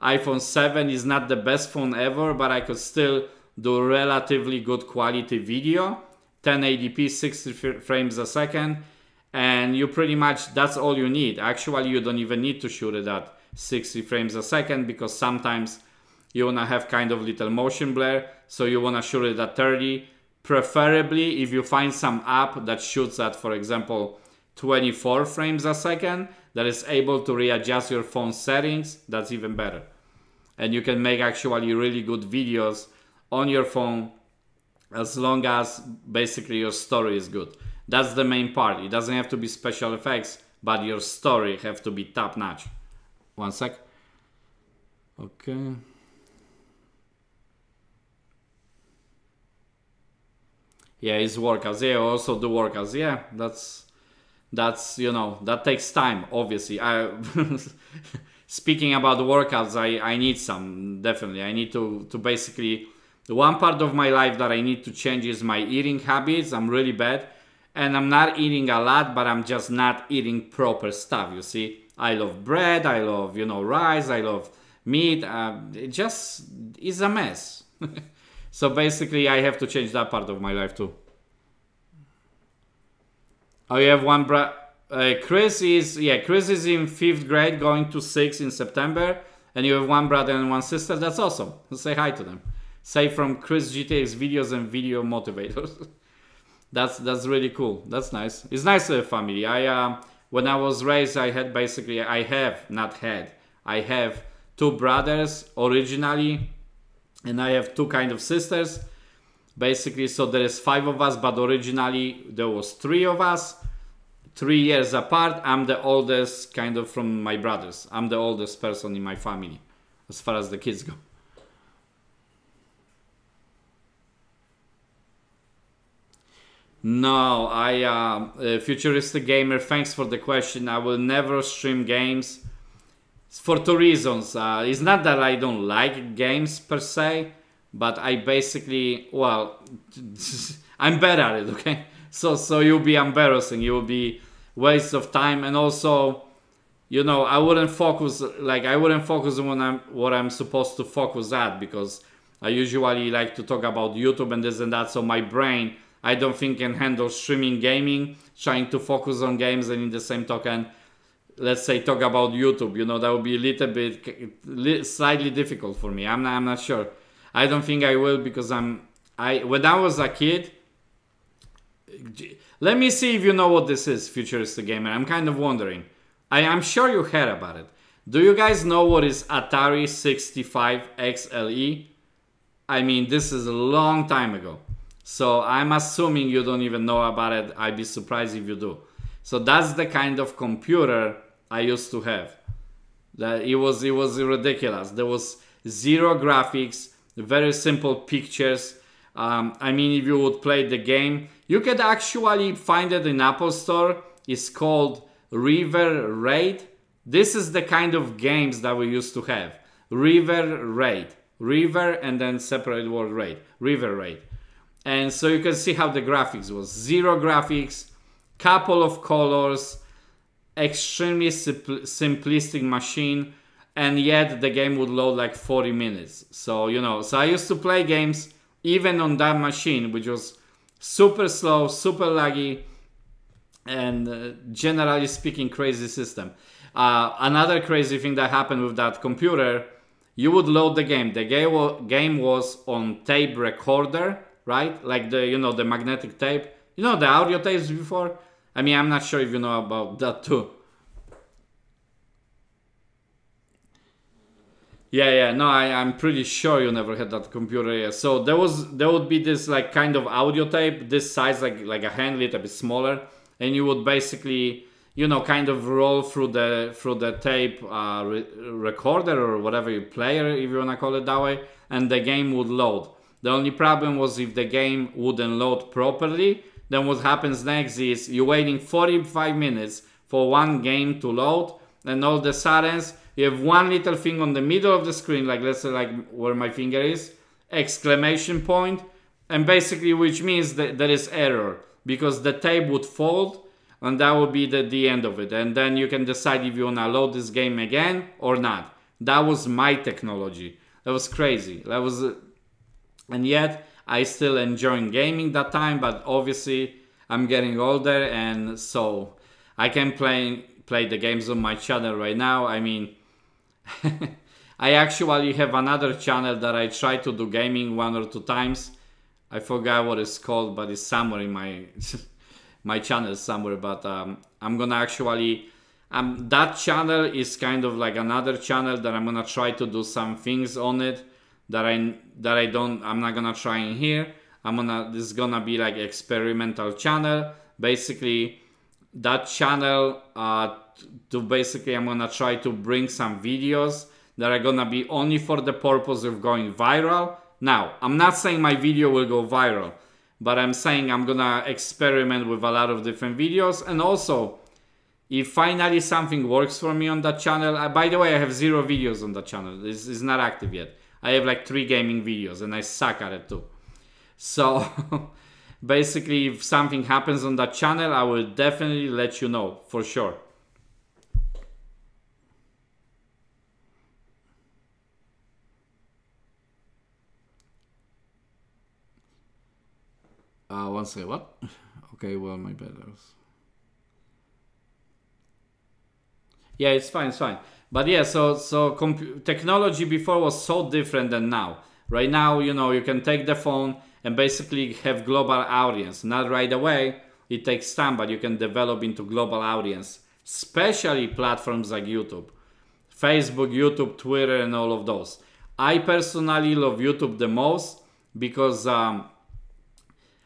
iPhone 7 is not the best phone ever, but I could still do relatively good quality video, 1080p, 60 frames a second, and you pretty much, that's all you need. Actually, you don't even need to shoot it at 60 frames a second, because sometimes you wanna have kind of little motion blur, so you wanna shoot it at 30. Preferably, if you find some app that shoots at, for example, 24 frames a second, that is able to readjust your phone settings, that's even better. And you can make actually really good videos on your phone, as long as basically your story is good. That's the main part. It doesn't have to be special effects, but your story have to be top notch. One sec. Okay. Yeah, it's workouts. Yeah, I also do workouts. Yeah, that's you know, that takes time, obviously. Speaking about workouts, I need some, definitely. I need to basically, the one part of my life that I need to change is my eating habits. I'm really bad, and I'm not eating a lot, but I'm just not eating proper stuff, you see. I love bread, I love, you know, rice, I love meat. It just is a mess. So basically I have to change that part of my life too. Oh, you have one Chris is in 5th grade, going to 6th in September, and you have one brother and one sister. That's awesome. Say hi to them. Say from Chris GTX videos and video motivators. That's really cool. That's nice. It's nice to have family. When I was raised, I have 2 brothers originally, and I have 2 kind of sisters, basically. So there is 5 of us, but originally there was 3 of us, 3 years apart. I'm the oldest, kind of, from my brothers. I'm the oldest person in my family, as far as the kids go. No, futuristic gamer, thanks for the question. I will never stream games for two reasons. It's not that I don't like games per se, but I basically, well, I'm bad at it, okay? So you'll be embarrassing, you'll be waste of time, and also, you know, I wouldn't focus on what I'm supposed to focus at, because I usually like to talk about YouTube and this and that, so my brain, I don't think, can handle streaming gaming, trying to focus on games, and in the same token, let's say, talk about YouTube. You know, that would be a little bit slightly difficult for me. I'm not sure. I don't think I will, because when I was a kid, let me see if you know what this is, futuristic gamer. I'm kind of wondering. I'm sure you heard about it. Do you guys know what is Atari 65 XLE? I mean, this is a long time ago. So I'm assuming you don't even know about it. I'd be surprised if you do. So that's the kind of computer I used to have. It was ridiculous. There was zero graphics, very simple pictures. I mean, if you would play the game, you could actually find it in Apple Store. It's called River Raid. This is the kind of games that we used to have. River Raid. River and then separate word raid. River Raid. And so you can see how the graphics was. Zero graphics, couple of colors, extremely simplistic machine, and yet the game would load like 40 minutes. So, you know, so I used to play games even on that machine, which was super slow, super laggy, and generally speaking, crazy system. Another crazy thing that happened with that computer, you would load the game. The game was on tape recorder, right? Like the, you know, the magnetic tape. You know, the audio tapes before? I mean, I'm not sure if you know about that too. Yeah, no, I'm pretty sure you never had that computer. Yeah. So there would be this like kind of audio tape, this size, like a hand, little bit smaller, and you would basically, you know, kind of roll through the tape recorder or whatever you player, if you wanna call it that way, and the game would load. The only problem was if the game wouldn't load properly, then what happens next is you're waiting 45 minutes for one game to load, and all of a sudden you have one little thing on the middle of the screen, like let's say like where my finger is, exclamation point, and basically which means that there is error, because the tape would fold, and that would be the end of it. And then you can decide if you want to load this game again or not. That was my technology. That was crazy. That was... And yet, I still enjoying gaming that time, but obviously, I'm getting older, and so I can play the games on my channel right now. I mean, I actually have another channel that I try to do gaming 1 or 2 times. I forgot what it's called, but it's somewhere in my my channel somewhere. But I'm gonna actually that channel is kind of like another channel that I'm gonna try to do some things on it that I'm not gonna try in here. This is gonna be like experimental channel. Basically, that channel I'm gonna try to bring some videos that are gonna be only for the purpose of going viral. Now, I'm not saying my video will go viral, but I'm saying I'm gonna experiment with a lot of different videos. And also, if finally something works for me on that channel, by the way, I have 0 videos on that channel. It's not active yet. I have like 3 gaming videos, and I suck at it too. So basically, if something happens on that channel, I will definitely let you know, for sure. One second, what? Okay, well, my bad. Yeah, it's fine, it's fine. But yeah, so technology before was so different than now. Right now, you know, you can take the phone and basically have global audience. Not right away, it takes time, but you can develop into global audience, especially platforms like YouTube, Facebook, YouTube, Twitter, and all of those. I personally love YouTube the most because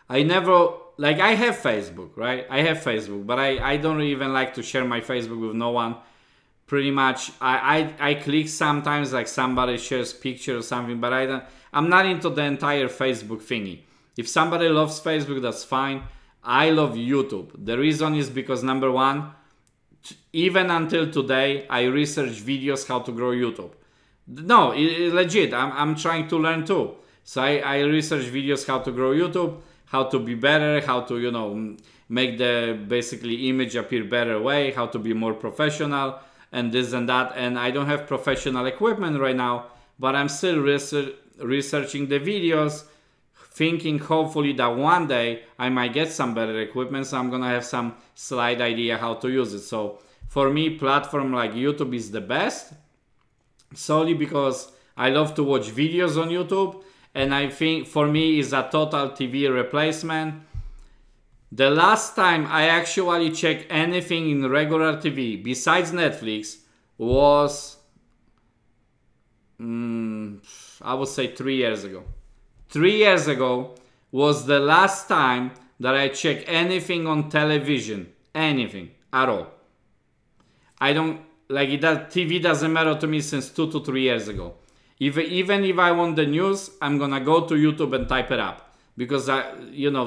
I never, like, I have Facebook, right? I have Facebook, but I don't even like to share my Facebook with no one. Pretty much, I click sometimes, like somebody shares picture or something, but I'm not into the entire Facebook thingy. If somebody loves Facebook, that's fine. I love YouTube. The reason is because number one, even until today, I research videos how to grow YouTube. No, legit, I'm trying to learn too. So I research videos how to grow YouTube, how to be better, how to, you know, make the basically image appear better way, how to be more professional and this and that. And I don't have professional equipment right now, but I'm still researching the videos, thinking hopefully that one day I might get some better equipment, so I'm gonna have some slight idea how to use it. So for me, platform like YouTube is the best, solely because I love to watch videos on YouTube, and I think for me is a total TV replacement. The last time I actually checked anything in regular TV besides Netflix was I would say 3 years ago. 3 years ago was the last time that I checked anything on television, anything at all. I don't like it. That TV doesn't matter to me since 2 to 3 years ago. Even if I want the news, I'm gonna go to YouTube and type it up, because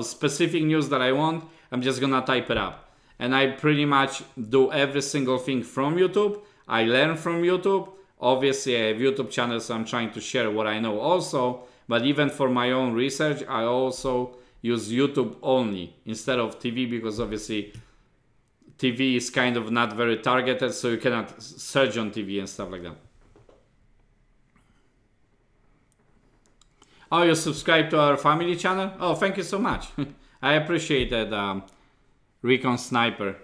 specific news that I want, I'm just gonna type it up. And I pretty much do every single thing from YouTube. I learn from YouTube. Obviously, I have YouTube channel, so I'm trying to share what I know also. But even for my own research, I also use YouTube only instead of TV, because obviously TV is kind of not very targeted, so you cannot search on TV and stuff like that. Oh, you subscribe to our family channel? Oh, thank you so much. I appreciate that, Recon Sniper.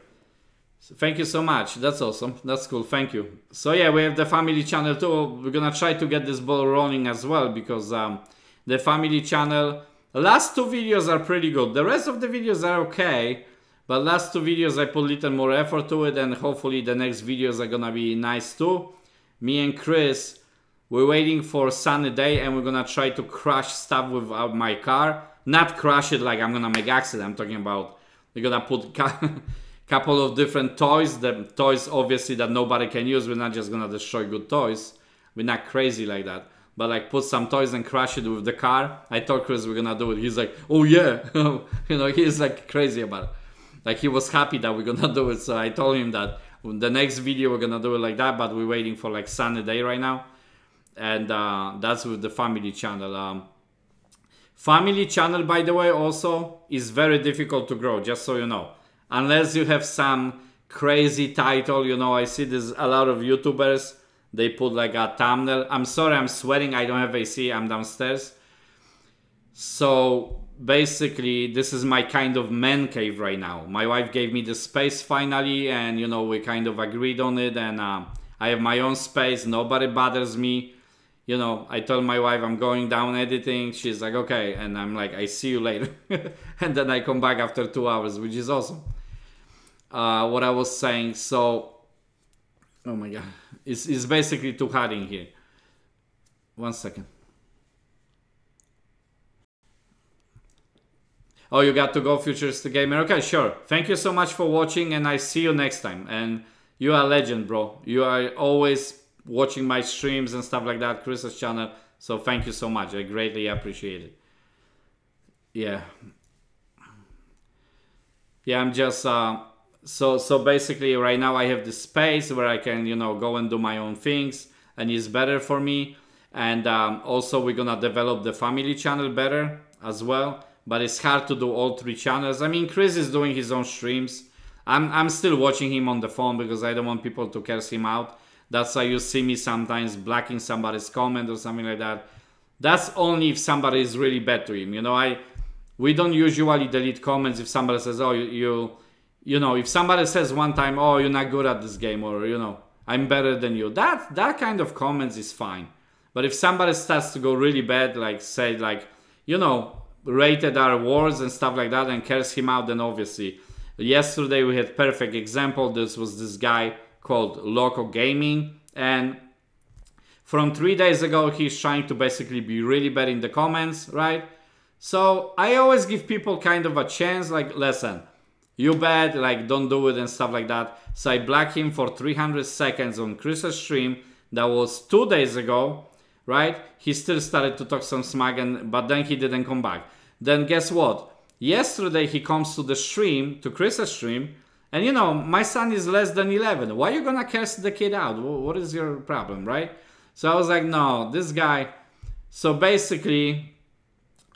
So thank you so much. That's awesome. That's cool. Thank you. So yeah, we have the family channel too. We're gonna try to get this ball rolling as well, because the family channel, last 2 videos are pretty good. The rest of the videos are okay, but last 2 videos I put a little more effort to it, and hopefully the next videos are gonna be nice too. Me and Chris, we're waiting for a sunny day, and we're gonna try to crash stuff with my car. Not crash it like I'm gonna make accident. I'm talking about we're gonna put couple of different toys. The toys obviously that nobody can use. We're not just gonna destroy good toys. We're not crazy like that. But like put some toys and crash it with the car. I told Chris we're gonna do it. He's like, oh yeah. You know, he's like crazy about it. Like he was happy that we're gonna do it. So I told him that the next video we're gonna do it like that, but we're waiting for like sunny day right now. And that's with the family channel. Family channel, by the way, also is very difficult to grow, just so you know. Unless you have some crazy title, you know, I see there's a lot of YouTubers, they put like a thumbnail. I'm sorry, I'm sweating, I don't have AC, I'm downstairs. So basically, this is my kind of man cave right now. My wife gave me the space finally, and you know, we kind of agreed on it, and I have my own space, nobody bothers me. You know, I told my wife I'm going down editing, she's like, okay, and I'm like, I see you later. And then I come back after 2 hours, which is awesome. What I was saying, so, oh my god, it's basically too hot in here. 1 second. Oh, you got to go, Futuristic Gamer. Okay, sure. Thank you so much for watching, and I see you next time. And you are a legend, bro. You are always watching my streams and stuff like that, Chris's channel. So thank you so much. I greatly appreciate it. Yeah. Yeah, I'm just so basically right now I have this space where I can, you know, go and do my own things, and it's better for me. And also we're gonna develop the family channel better as well, but it's hard to do all 3 channels. I mean, Chris is doing his own streams. I'm still watching him on the phone because I don't want people to curse him out. That's why you see me sometimes blocking somebody's comment or something like that. That's only if somebody is really bad to him. You know, we don't usually delete comments if somebody says, oh, you know, if somebody says one time, oh, you're not good at this game, or, you know, I'm better than you. That kind of comments is fine. But if somebody starts to go really bad, like say, like, you know, rated our words and stuff like that and curse him out, then obviously. Yesterday we had perfect example. This was this guy called Loco Gaming, and from 3 days ago he's trying to basically be really bad in the comments, right? So I always give people kind of a chance, like, listen, you bad, like, don't do it and stuff like that. So I blocked him for 300 seconds on Chris's stream. That was 2 days ago, right? He still started to talk some smack, but then he didn't come back. Then guess what? Yesterday he comes to the stream, to Chris's stream, and you know, my son is less than 11. Why are you gonna curse the kid out? What is your problem, right? So I was like, no, this guy. So basically,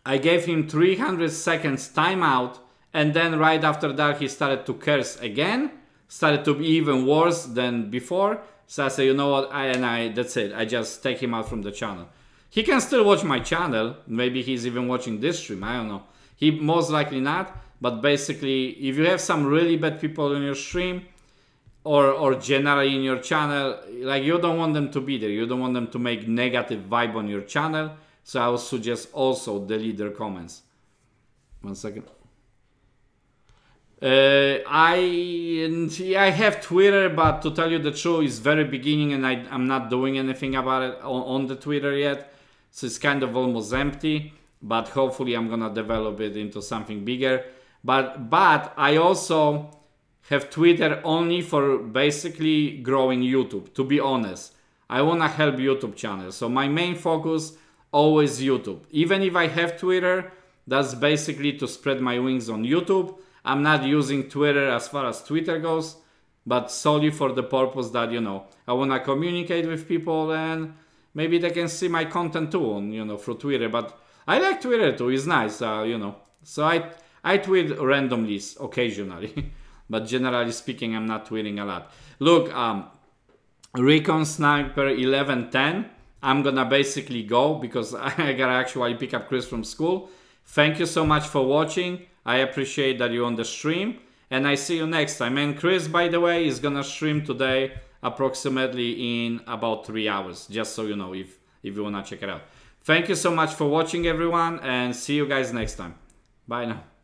I gave him 300 seconds timeout, and then right after that he started to curse again, started to be even worse than before. So I said, you know what, that's it. I just take him out from the channel. He can still watch my channel. Maybe he's even watching this stream, I don't know. He most likely not, but basically, if you have some really bad people in your stream, or generally in your channel, like you don't want them to be there. You don't want them to make negative vibe on your channel. So I would suggest also delete their comments. 1 second. I have Twitter, but to tell you the truth, it's very beginning and I'm not doing anything about it on the Twitter yet. So it's kind of almost empty, but hopefully I'm gonna develop it into something bigger. But I also have Twitter only for basically growing YouTube, to be honest. I wanna help YouTube channels. So my main focus, always YouTube. Even if I have Twitter, that's basically to spread my wings on YouTube. I'm not using Twitter as far as Twitter goes, but solely for the purpose that, you know, I want to communicate with people and maybe they can see my content too on, you know, through Twitter. But I like Twitter too, it's nice, you know. So I tweet randomly, occasionally, but generally speaking, I'm not tweeting a lot. Look, Recon Sniper 1110, I'm gonna basically go because I gotta actually pick up Chris from school. Thank you so much for watching. I appreciate that you're on the stream, and I see you next time. And Chris, by the way, is gonna stream today approximately in about 3 hours, just so you know, if you wanna check it out. Thank you so much for watching, everyone, and see you guys next time. Bye now.